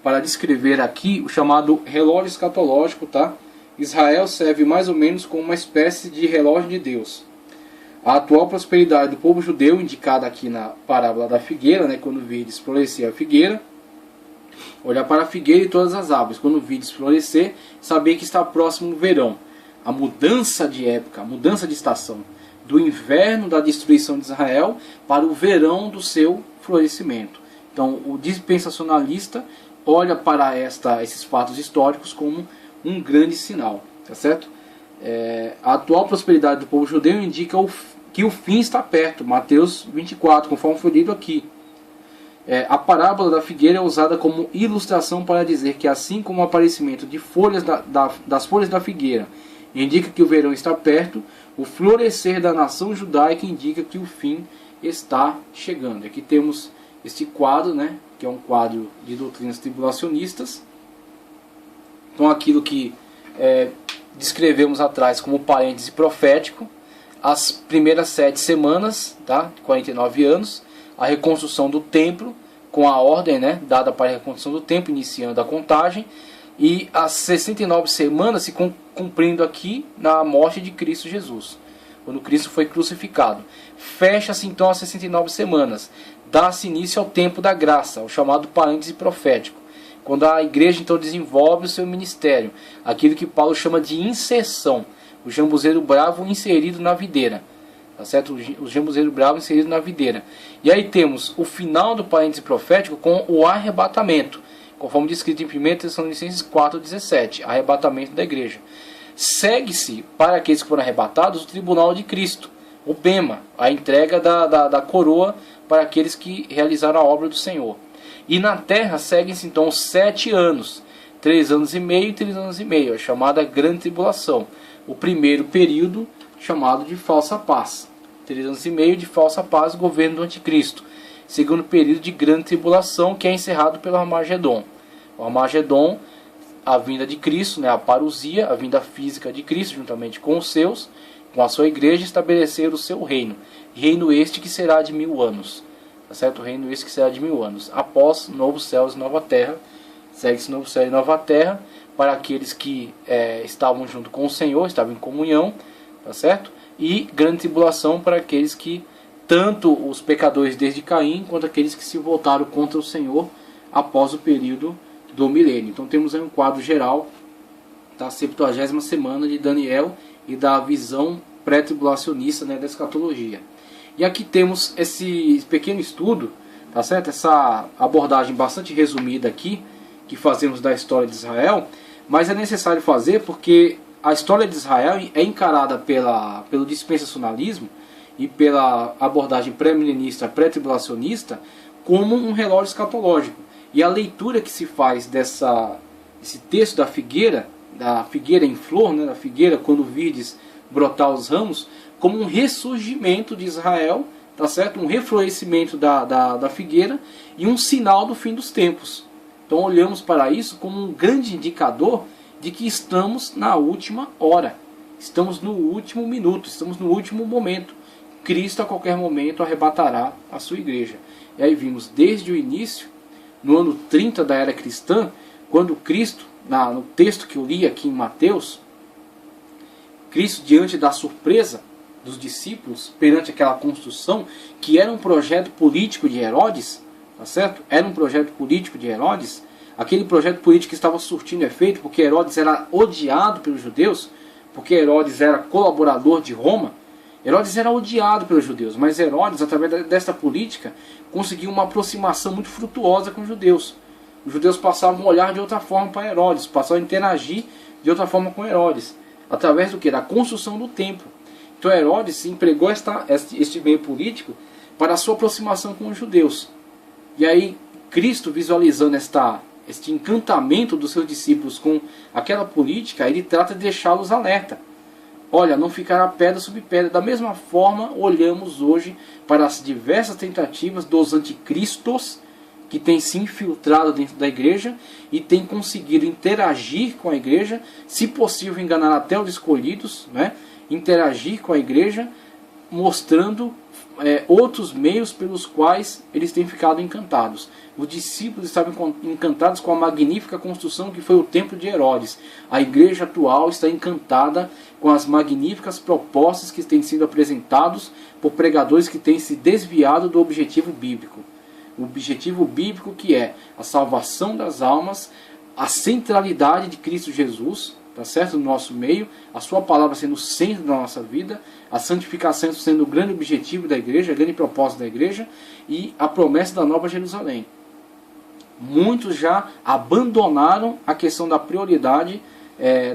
para descrever aqui o chamado relógio escatológico, tá? Israel serve mais ou menos como uma espécie de relógio de Deus. A atual prosperidade do povo judeu, indicada aqui na parábola da figueira, né? Quando virdes florescer a figueira, olhar para a figueira e todas as árvores. Quando virdes florescer, saber que está próximo o verão. A mudança de época, a mudança de estação. Do inverno da destruição de Israel para o verão do seu florescimento. Então, o dispensacionalista olha para esses fatos históricos como um grande sinal, tá certo? A atual prosperidade do povo judeu indica que o fim está perto, Mateus 24, conforme foi lido aqui. A parábola da figueira é usada como ilustração para dizer que assim como o aparecimento de folhas das folhas da figueira indica que o verão está perto, o florescer da nação judaica indica que o fim está chegando. Aqui temos este quadro, né, que é um quadro de doutrinas tribulacionistas. Então aquilo que descrevemos atrás como parêntese profético, as primeiras 7 semanas, tá, 49 anos, a reconstrução do templo, com a ordem, né, dada para a reconstrução do templo, iniciando a contagem, e as 69 semanas se cumprindo aqui na morte de Cristo Jesus, quando Cristo foi crucificado. Fecha-se então as 69 semanas, dá-se início ao tempo da graça, o chamado parêntese profético, quando a igreja então desenvolve o seu ministério, aquilo que Paulo chama de inserção, o jambuzeiro bravo inserido na videira, tá certo? O jambuzeiro bravo inserido na videira. E aí temos o final do parêntese profético com o arrebatamento, conforme descrito em 1 Tessalonicenses 4,17, arrebatamento da igreja. Segue-se, para aqueles que foram arrebatados, o tribunal de Cristo, o bema, a entrega da coroa para aqueles que realizaram a obra do Senhor. E na terra seguem-se então 7 anos, 3 anos e meio e 3 anos e meio, a chamada grande tribulação. O primeiro período chamado de falsa paz. 3 anos e meio de falsa paz, governo do anticristo. Segundo período de grande tribulação, que é encerrado pelo Armagedon. O Armagedon, a vinda de Cristo, né, a parousia, a vinda física de Cristo, juntamente com os seus, com a sua igreja, estabelecer o seu reino. Reino este que será de 1000 anos. Tá certo? O reino este que será de 1000 anos. Após novos céus e nova terra, segue-se novo céu e nova terra, para aqueles que estavam junto com o Senhor, estavam em comunhão, tá certo? E grande tribulação para aqueles que, tanto os pecadores desde Caim, quanto aqueles que se voltaram contra o Senhor após o período do milênio. Então temos aí um quadro geral da 70ª semana de Daniel e da visão pré-tribulacionista, né, da escatologia. E aqui temos esse pequeno estudo, tá certo? Essa abordagem bastante resumida aqui, que fazemos da história de Israel, mas é necessário fazer porque a história de Israel é encarada pelo dispensacionalismo e pela abordagem pré-milenista, pré-tribulacionista, como um relógio escatológico. E a leitura que se faz desse texto da figueira em flor, né, da figueira quando virdes brotar os ramos, como um ressurgimento de Israel, tá certo? Um reflorescimento da figueira e um sinal do fim dos tempos. Então olhamos para isso como um grande indicador de que estamos na última hora, estamos no último minuto, estamos no último momento. Cristo a qualquer momento arrebatará a sua igreja. E aí vimos desde o início, no ano 30 da era cristã, quando Cristo, no texto que eu li aqui em Mateus, Cristo diante da surpresa dos discípulos perante aquela construção, que era um projeto político de Herodes, tá certo? Era um projeto político de Herodes, aquele projeto político que estava surtindo efeito, porque Herodes era odiado pelos judeus, porque Herodes era colaborador de Roma. Herodes era odiado pelos judeus, mas Herodes, através desta política, conseguiu uma aproximação muito frutuosa com os judeus. Os judeus passavam a olhar de outra forma para Herodes, passavam a interagir de outra forma com Herodes, através do que? Da construção do templo. Então Herodes empregou este meio político para a sua aproximação com os judeus. E aí Cristo, visualizando este encantamento dos seus discípulos com aquela política, ele trata de deixá-los alerta. Olha, não ficará pedra sobre pedra. Da mesma forma, olhamos hoje para as diversas tentativas dos anticristos que têm se infiltrado dentro da igreja e têm conseguido interagir com a igreja, se possível enganar até os escolhidos, né? Interagir com a igreja, mostrando outros meios pelos quais eles têm ficado encantados. Os discípulos estavam encantados com a magnífica construção que foi o templo de Herodes. A igreja atual está encantada com as magníficas propostas que têm sido apresentados por pregadores que têm se desviado do objetivo bíblico. O objetivo bíblico, que é a salvação das almas, a centralidade de Cristo Jesus, tá certo? No nosso meio, a sua palavra sendo o centro da nossa vida, a santificação sendo o grande objetivo da igreja, o grande propósito da igreja, e a promessa da Nova Jerusalém. Muitos já abandonaram a questão da prioridade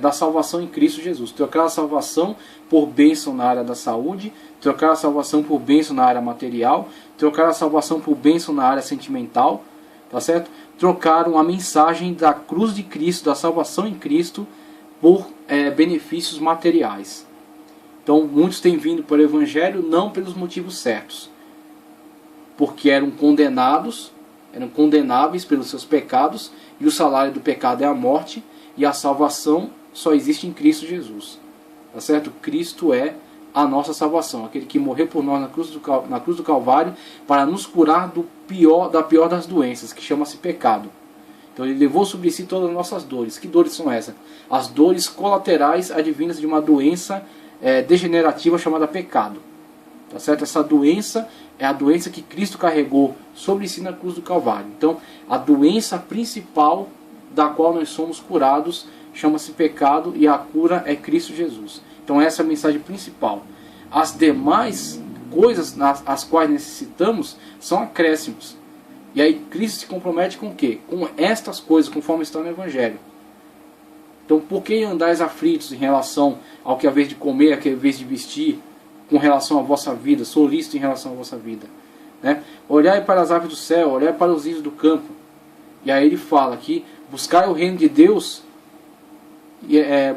da salvação em Cristo Jesus. Trocaram a salvação por bênção na área da saúde, trocaram a salvação por bênção na área material, trocaram a salvação por bênção na área sentimental, tá certo? Trocaram a mensagem da cruz de Cristo, da salvação em Cristo, por benefícios materiais. Então muitos têm vindo para o Evangelho não pelos motivos certos, porque eram condenáveis pelos seus pecados, e o salário do pecado é a morte, e a salvação só existe em Cristo Jesus. Tá certo? Cristo é a nossa salvação, aquele que morreu por nós na cruz do Calvário para nos curar da pior das doenças, que chama-se pecado. Então ele levou sobre si todas as nossas dores. Que dores são essas? As dores colaterais advindas de uma doença degenerativa chamada pecado. Tá certo? Essa doença é a doença que Cristo carregou sobre si na cruz do Calvário. Então a doença principal da qual nós somos curados chama-se pecado, e a cura é Cristo Jesus. Então essa é a mensagem principal. As demais coisas as quais necessitamos são acréscimos. E aí Cristo se compromete com o quê? Com estas coisas, conforme está no Evangelho. Então por que andais aflitos em relação ao que é a vez de comer, ao que é a vez de vestir, com relação à vossa vida, solícito em relação à vossa vida? Né? Olhai para as aves do céu, olhai para os lírios do campo. E aí ele fala aqui, buscai o reino de Deus,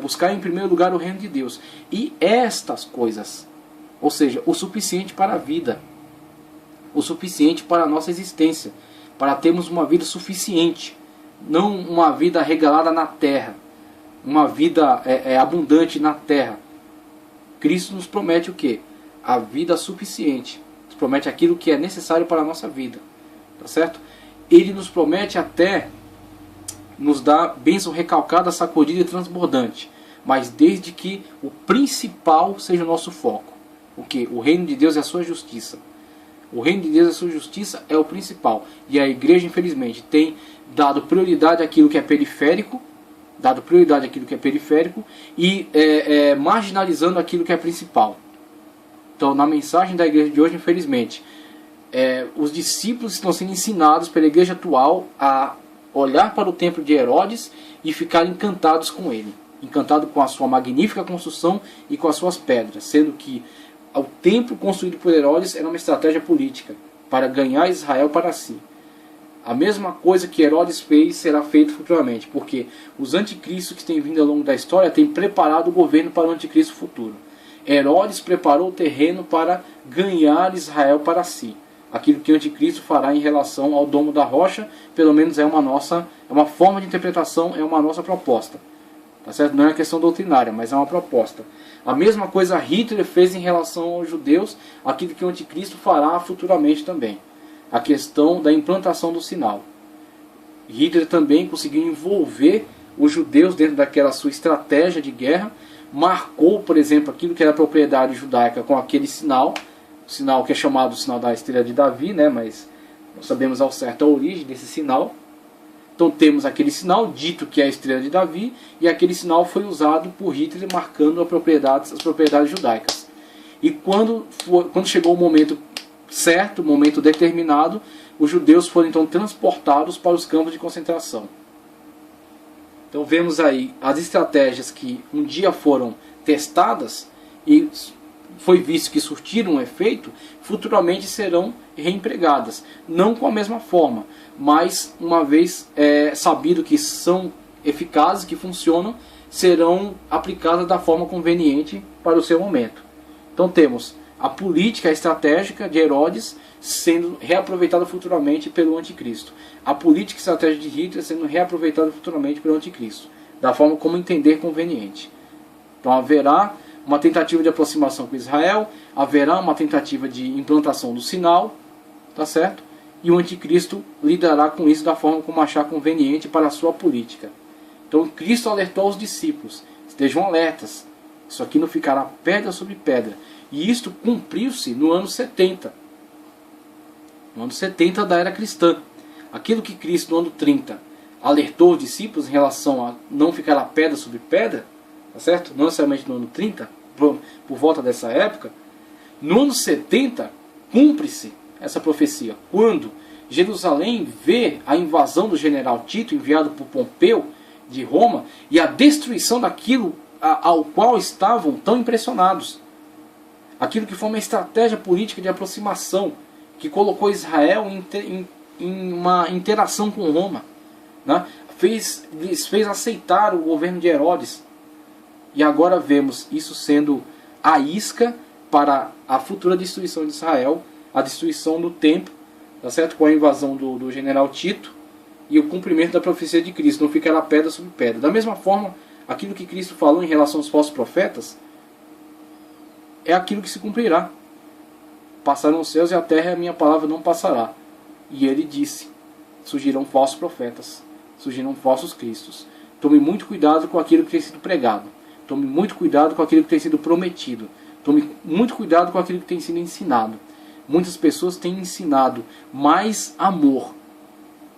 buscar em primeiro lugar o reino de Deus, e estas coisas, ou seja, o suficiente para a vida, o suficiente para a nossa existência, para termos uma vida suficiente, não uma vida regalada na terra, uma vida abundante na terra. Cristo nos promete o quê? A vida suficiente, nos promete aquilo que é necessário para a nossa vida, tá certo? Ele nos promete até nos dá bênção recalcada, sacudida e transbordante, mas desde que o principal seja o nosso foco. O que? O reino de Deus é a sua justiça. O reino de Deus e a sua justiça é o principal. E a igreja, infelizmente, tem dado prioridade àquilo que é periférico, e marginalizando aquilo que é principal. Então, na mensagem da igreja de hoje, infelizmente, os discípulos estão sendo ensinados pela igreja atual a olhar para o templo de Herodes e ficar encantados com ele, encantado com a sua magnífica construção e com as suas pedras, sendo que o templo construído por Herodes era uma estratégia política para ganhar Israel para si. A mesma coisa que Herodes fez será feito futuramente, porque os anticristos que têm vindo ao longo da história têm preparado o governo para o anticristo futuro. Herodes preparou o terreno para ganhar Israel para si. Aquilo que o anticristo fará em relação ao domo da rocha, pelo menos é uma forma de interpretação, é uma nossa proposta. Tá certo? Não é uma questão doutrinária, mas é uma proposta. A mesma coisa Hitler fez em relação aos judeus, aquilo que o anticristo fará futuramente também. A questão da implantação do sinal. Hitler também conseguiu envolver os judeus dentro daquela sua estratégia de guerra, marcou, por exemplo, aquilo que era propriedade judaica com aquele sinal, o sinal que é chamado o sinal da estrela de Davi, né? Mas não sabemos ao certo a origem desse sinal. Então temos aquele sinal dito que é a estrela de Davi, e aquele sinal foi usado por Hitler marcando as propriedades judaicas. E quando chegou o momento certo, o momento determinado, os judeus foram então transportados para os campos de concentração. Então vemos aí as estratégias que um dia foram testadas e foi visto que surtiram um efeito, futuramente serão reempregadas. Não com a mesma forma, mas uma vez sabido que são eficazes, que funcionam, serão aplicadas da forma conveniente para o seu momento. Então temos a política estratégica de Herodes sendo reaproveitada futuramente pelo anticristo. A política e estratégia de Hitler sendo reaproveitada futuramente pelo anticristo, da forma como entender conveniente. Então haverá uma tentativa de aproximação com Israel, haverá uma tentativa de implantação do sinal, tá certo? E o anticristo lidará com isso da forma como achar conveniente para a sua política. Então Cristo alertou os discípulos: estejam alertas, isso aqui não ficará pedra sobre pedra. E isto cumpriu-se no ano 70. No ano 70 da era cristã. Aquilo que Cristo no ano 30 alertou os discípulos em relação a não ficará pedra sobre pedra, tá certo? Não necessariamente no ano 30, por volta dessa época, no ano 70 cumpre-se essa profecia. Quando Jerusalém vê a invasão do general Tito, enviado por Pompeu de Roma, e a destruição daquilo ao qual estavam tão impressionados. Aquilo que foi uma estratégia política de aproximação, que colocou Israel em uma interação com Roma, né? Lhes fez aceitar o governo de Herodes. E agora vemos isso sendo a isca para a futura destruição de Israel, a destruição do templo, tá certo? Com a invasão do general Tito e o cumprimento da profecia de Cristo, não ficará pedra sobre pedra. Da mesma forma, aquilo que Cristo falou em relação aos falsos profetas é aquilo que se cumprirá. Passarão os céus e a terra, e a minha palavra não passará. E ele disse: surgirão falsos profetas, surgirão falsos cristos. Tome muito cuidado com aquilo que tem sido pregado. Tome muito cuidado com aquilo que tem sido prometido. Tome muito cuidado com aquilo que tem sido ensinado. Muitas pessoas têm ensinado mais amor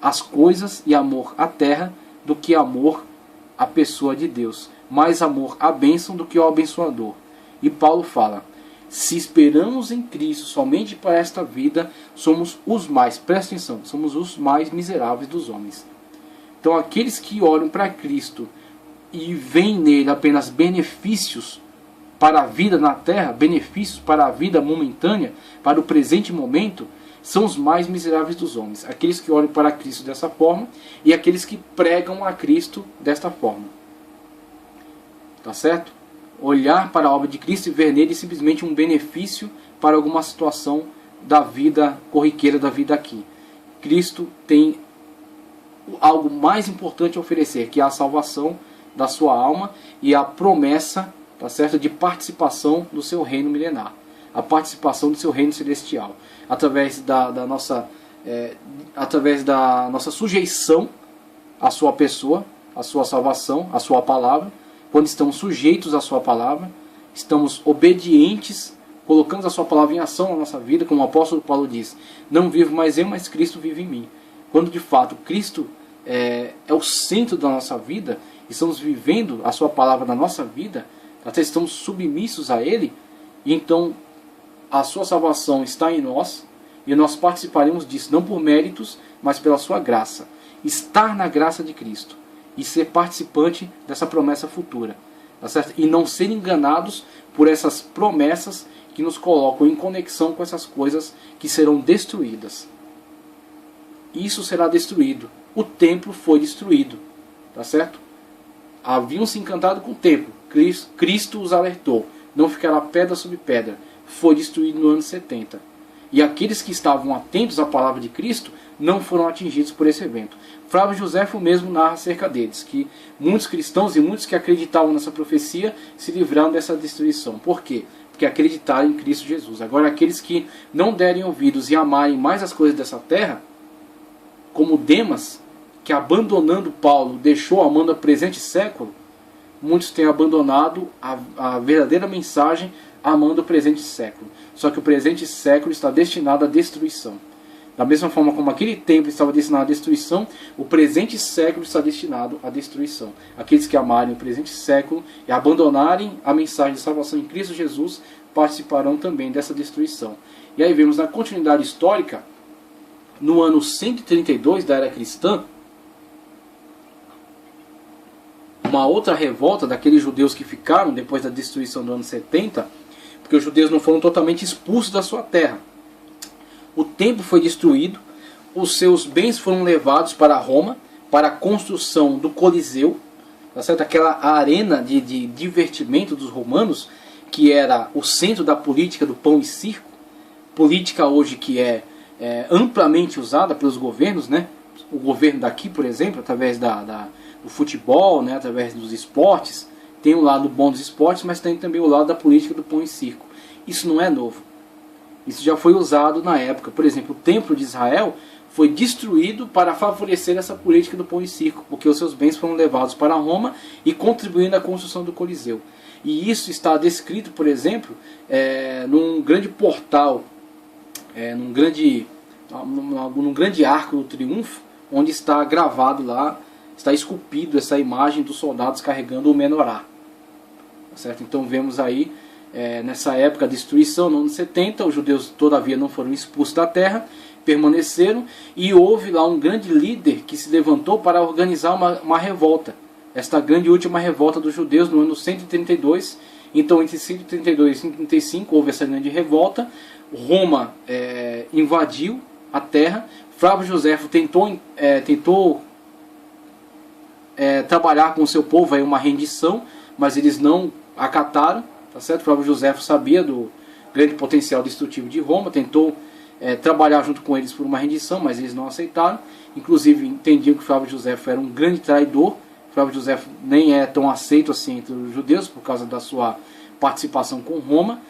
às coisas e amor à terra do que amor à pessoa de Deus. Mais amor à bênção do que ao abençoador. E Paulo fala: se esperamos em Cristo somente para esta vida, somos os mais, presta atenção, somos os mais miseráveis dos homens. Então aqueles que olham para Cristo e veem nele apenas benefícios para a vida na terra, benefícios para a vida momentânea, para o presente momento, são os mais miseráveis dos homens. Aqueles que olham para Cristo dessa forma e aqueles que pregam a Cristo desta forma. Tá certo? Olhar para a obra de Cristo e ver nele simplesmente um benefício para alguma situação da vida corriqueira, da vida aqui. Cristo tem algo mais importante a oferecer, que é a salvação da sua alma e a promessa, tá certo, de participação do seu reino milenar, a participação do seu reino celestial, através da nossa sujeição à sua pessoa, à sua salvação, à sua palavra. Quando estamos sujeitos à sua palavra, estamos obedientes, colocamos a sua palavra em ação na nossa vida, como o apóstolo Paulo diz: não vivo mais eu, mas Cristo vive em mim. Quando de fato Cristo é o centro da nossa vida, estamos vivendo a sua palavra na nossa vida, até estamos submissos a Ele, e então a sua salvação está em nós, e nós participaremos disso, não por méritos, mas pela sua graça. Estar na graça de Cristo e ser participante dessa promessa futura, tá certo? E não ser enganados por essas promessas que nos colocam em conexão com essas coisas que serão destruídas. Isso será destruído. O templo foi destruído, tá certo? Haviam se encantado com o templo. Cristo os alertou: não ficará pedra sobre pedra. Foi destruído no ano 70. E aqueles que estavam atentos à palavra de Cristo não foram atingidos por esse evento. Flávio Josefo mesmo narra acerca deles, que muitos cristãos e muitos que acreditavam nessa profecia se livraram dessa destruição. Por quê? Porque acreditaram em Cristo Jesus. Agora, aqueles que não derem ouvidos e amarem mais as coisas dessa terra, como Demas, que abandonando Paulo deixou amando o presente século, muitos têm abandonado a verdadeira mensagem amando o presente século. Só que o presente século está destinado à destruição. Da mesma forma como aquele templo estava destinado à destruição, o presente século está destinado à destruição. Aqueles que amarem o presente século e abandonarem a mensagem de salvação em Cristo Jesus participarão também dessa destruição. E aí vemos na continuidade histórica, no ano 132 da era cristã, uma outra revolta daqueles judeus que ficaram depois da destruição do ano 70, porque os judeus não foram totalmente expulsos da sua terra. O templo foi destruído, os seus bens foram levados para Roma, para a construção do Coliseu, tá certo? Aquela arena de divertimento dos romanos, que era o centro da política do pão e circo, política hoje que é amplamente usada pelos governos, né? O governo daqui, por exemplo, através do futebol, né? Através dos esportes, tem o lado bom dos esportes, mas tem também o lado da política do pão e circo. Isso não é novo. Isso já foi usado na época. Por exemplo, o Templo de Israel foi destruído para favorecer essa política do pão e circo, porque os seus bens foram levados para Roma e contribuindo na construção do Coliseu. E isso está descrito, por exemplo, num grande portal, num grande arco do triunfo, onde está gravado lá, está esculpido essa imagem dos soldados carregando o menorá. Tá certo? Então vemos aí, nessa época, a destruição, no ano 70, os judeus todavia não foram expulsos da terra, permaneceram, e houve lá um grande líder que se levantou para organizar uma revolta. Esta grande última revolta dos judeus no ano 132. Então entre 132 e 135 houve essa grande revolta. Roma invadiu a terra. Flávio Josefo tentou trabalhar com o seu povo aí uma rendição, mas eles não acataram, tá certo? Flávio Josefo sabia do grande potencial destrutivo de Roma, tentou trabalhar junto com eles por uma rendição, mas eles não aceitaram. Inclusive entendiam que Flávio Josefo era um grande traidor. Flávio Josefo nem é tão aceito assim entre os judeus por causa da sua participação com Roma,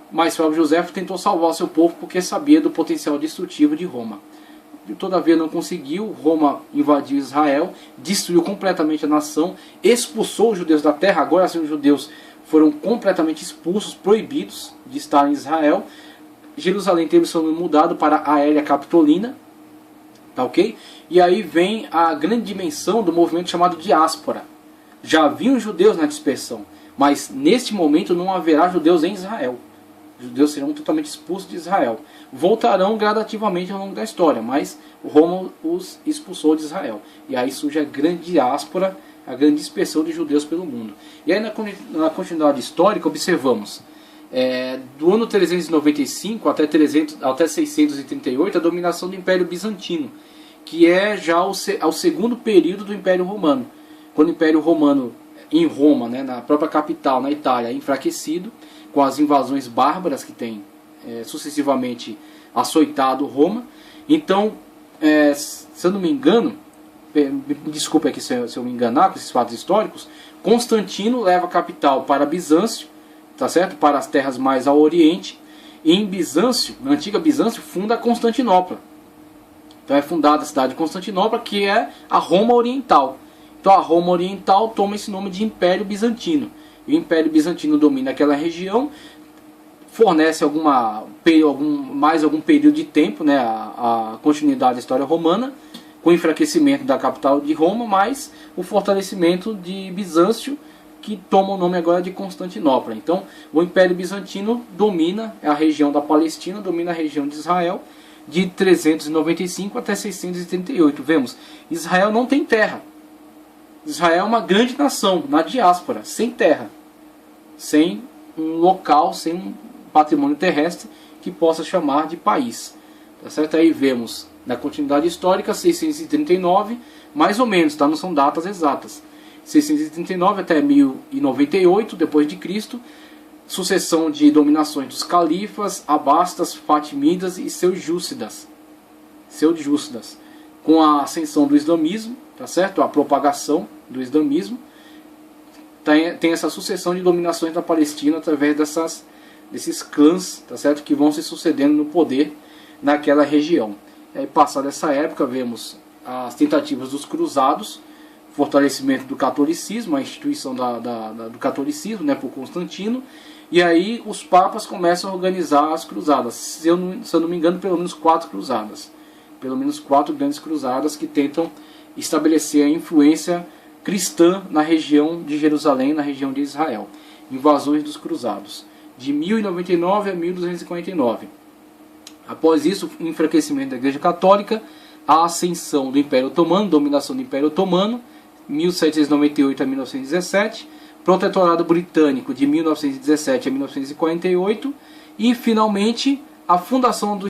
mas Flávio Josefo tentou salvar o seu povo porque sabia do potencial destrutivo de Roma. Todavia não conseguiu. Roma invadiu Israel, destruiu completamente a nação, expulsou os judeus da terra. Agora sim, os judeus foram completamente expulsos, proibidos de estar em Israel. Jerusalém teve seu nome mudado para Aélia Capitolina, tá ok? E aí vem a grande dimensão do movimento chamado diáspora. Já haviam judeus na dispersão, mas neste momento não haverá judeus em Israel. Os judeus serão totalmente expulsos de Israel. Voltarão gradativamente ao longo da história, mas Roma os expulsou de Israel. E aí surge a grande diáspora, a grande dispersão de judeus pelo mundo. E aí na continuidade histórica observamos, do ano 395 até 638, a dominação do Império Bizantino, que é já ao segundo período do Império Romano. Quando o Império Romano em Roma, né, na própria capital, na Itália, é enfraquecido, com as invasões bárbaras que tem sucessivamente açoitado Roma. Então, se eu não me engano, me desculpe aqui se eu me enganar com esses fatos históricos, Constantino leva a capital para Bizâncio, tá certo? Para as terras mais ao oriente, e em Bizâncio, na antiga Bizâncio, funda Constantinopla. Então é fundada a cidade de Constantinopla, que é a Roma Oriental. Então a Roma Oriental toma esse nome de Império Bizantino. E o Império Bizantino domina aquela região, fornece mais algum período de tempo, né, a continuidade da história romana, com o enfraquecimento da capital de Roma, mas o fortalecimento de Bizâncio, que toma o nome agora de Constantinopla. Então o Império Bizantino domina a região da Palestina, domina a região de Israel, de 395 até 638. Vemos, Israel não tem terra. Israel é uma grande nação, na diáspora, sem terra, sem um local, sem um patrimônio terrestre que possa chamar de país. Tá certo? Aí vemos, na continuidade histórica, 639, mais ou menos, tá? Não são datas exatas. 639 até 1098 depois de Cristo, sucessão de dominações dos califas, abastas, fatimidas e seljúcidas. Com a ascensão do islamismo, tá certo? A propagação do islamismo, tem essa sucessão de dominações da Palestina através desses clãs, tá certo? Que vão se sucedendo no poder naquela região. E aí, passada essa época, vemos as tentativas dos cruzados, fortalecimento do catolicismo, a instituição do catolicismo, né, por Constantino, e aí os papas começam a organizar as cruzadas. Se eu não me engano, pelo menos 4 cruzadas. pelo menos 4 grandes cruzadas que tentam estabelecer a influência cristã na região de Jerusalém, na região de Israel. Invasões dos cruzados, de 1099 a 1249. Após isso, o enfraquecimento da Igreja Católica, a ascensão do Império Otomano, dominação do Império Otomano, 1798 a 1917, Protetorado Britânico de 1917 a 1948 e, finalmente, a fundação do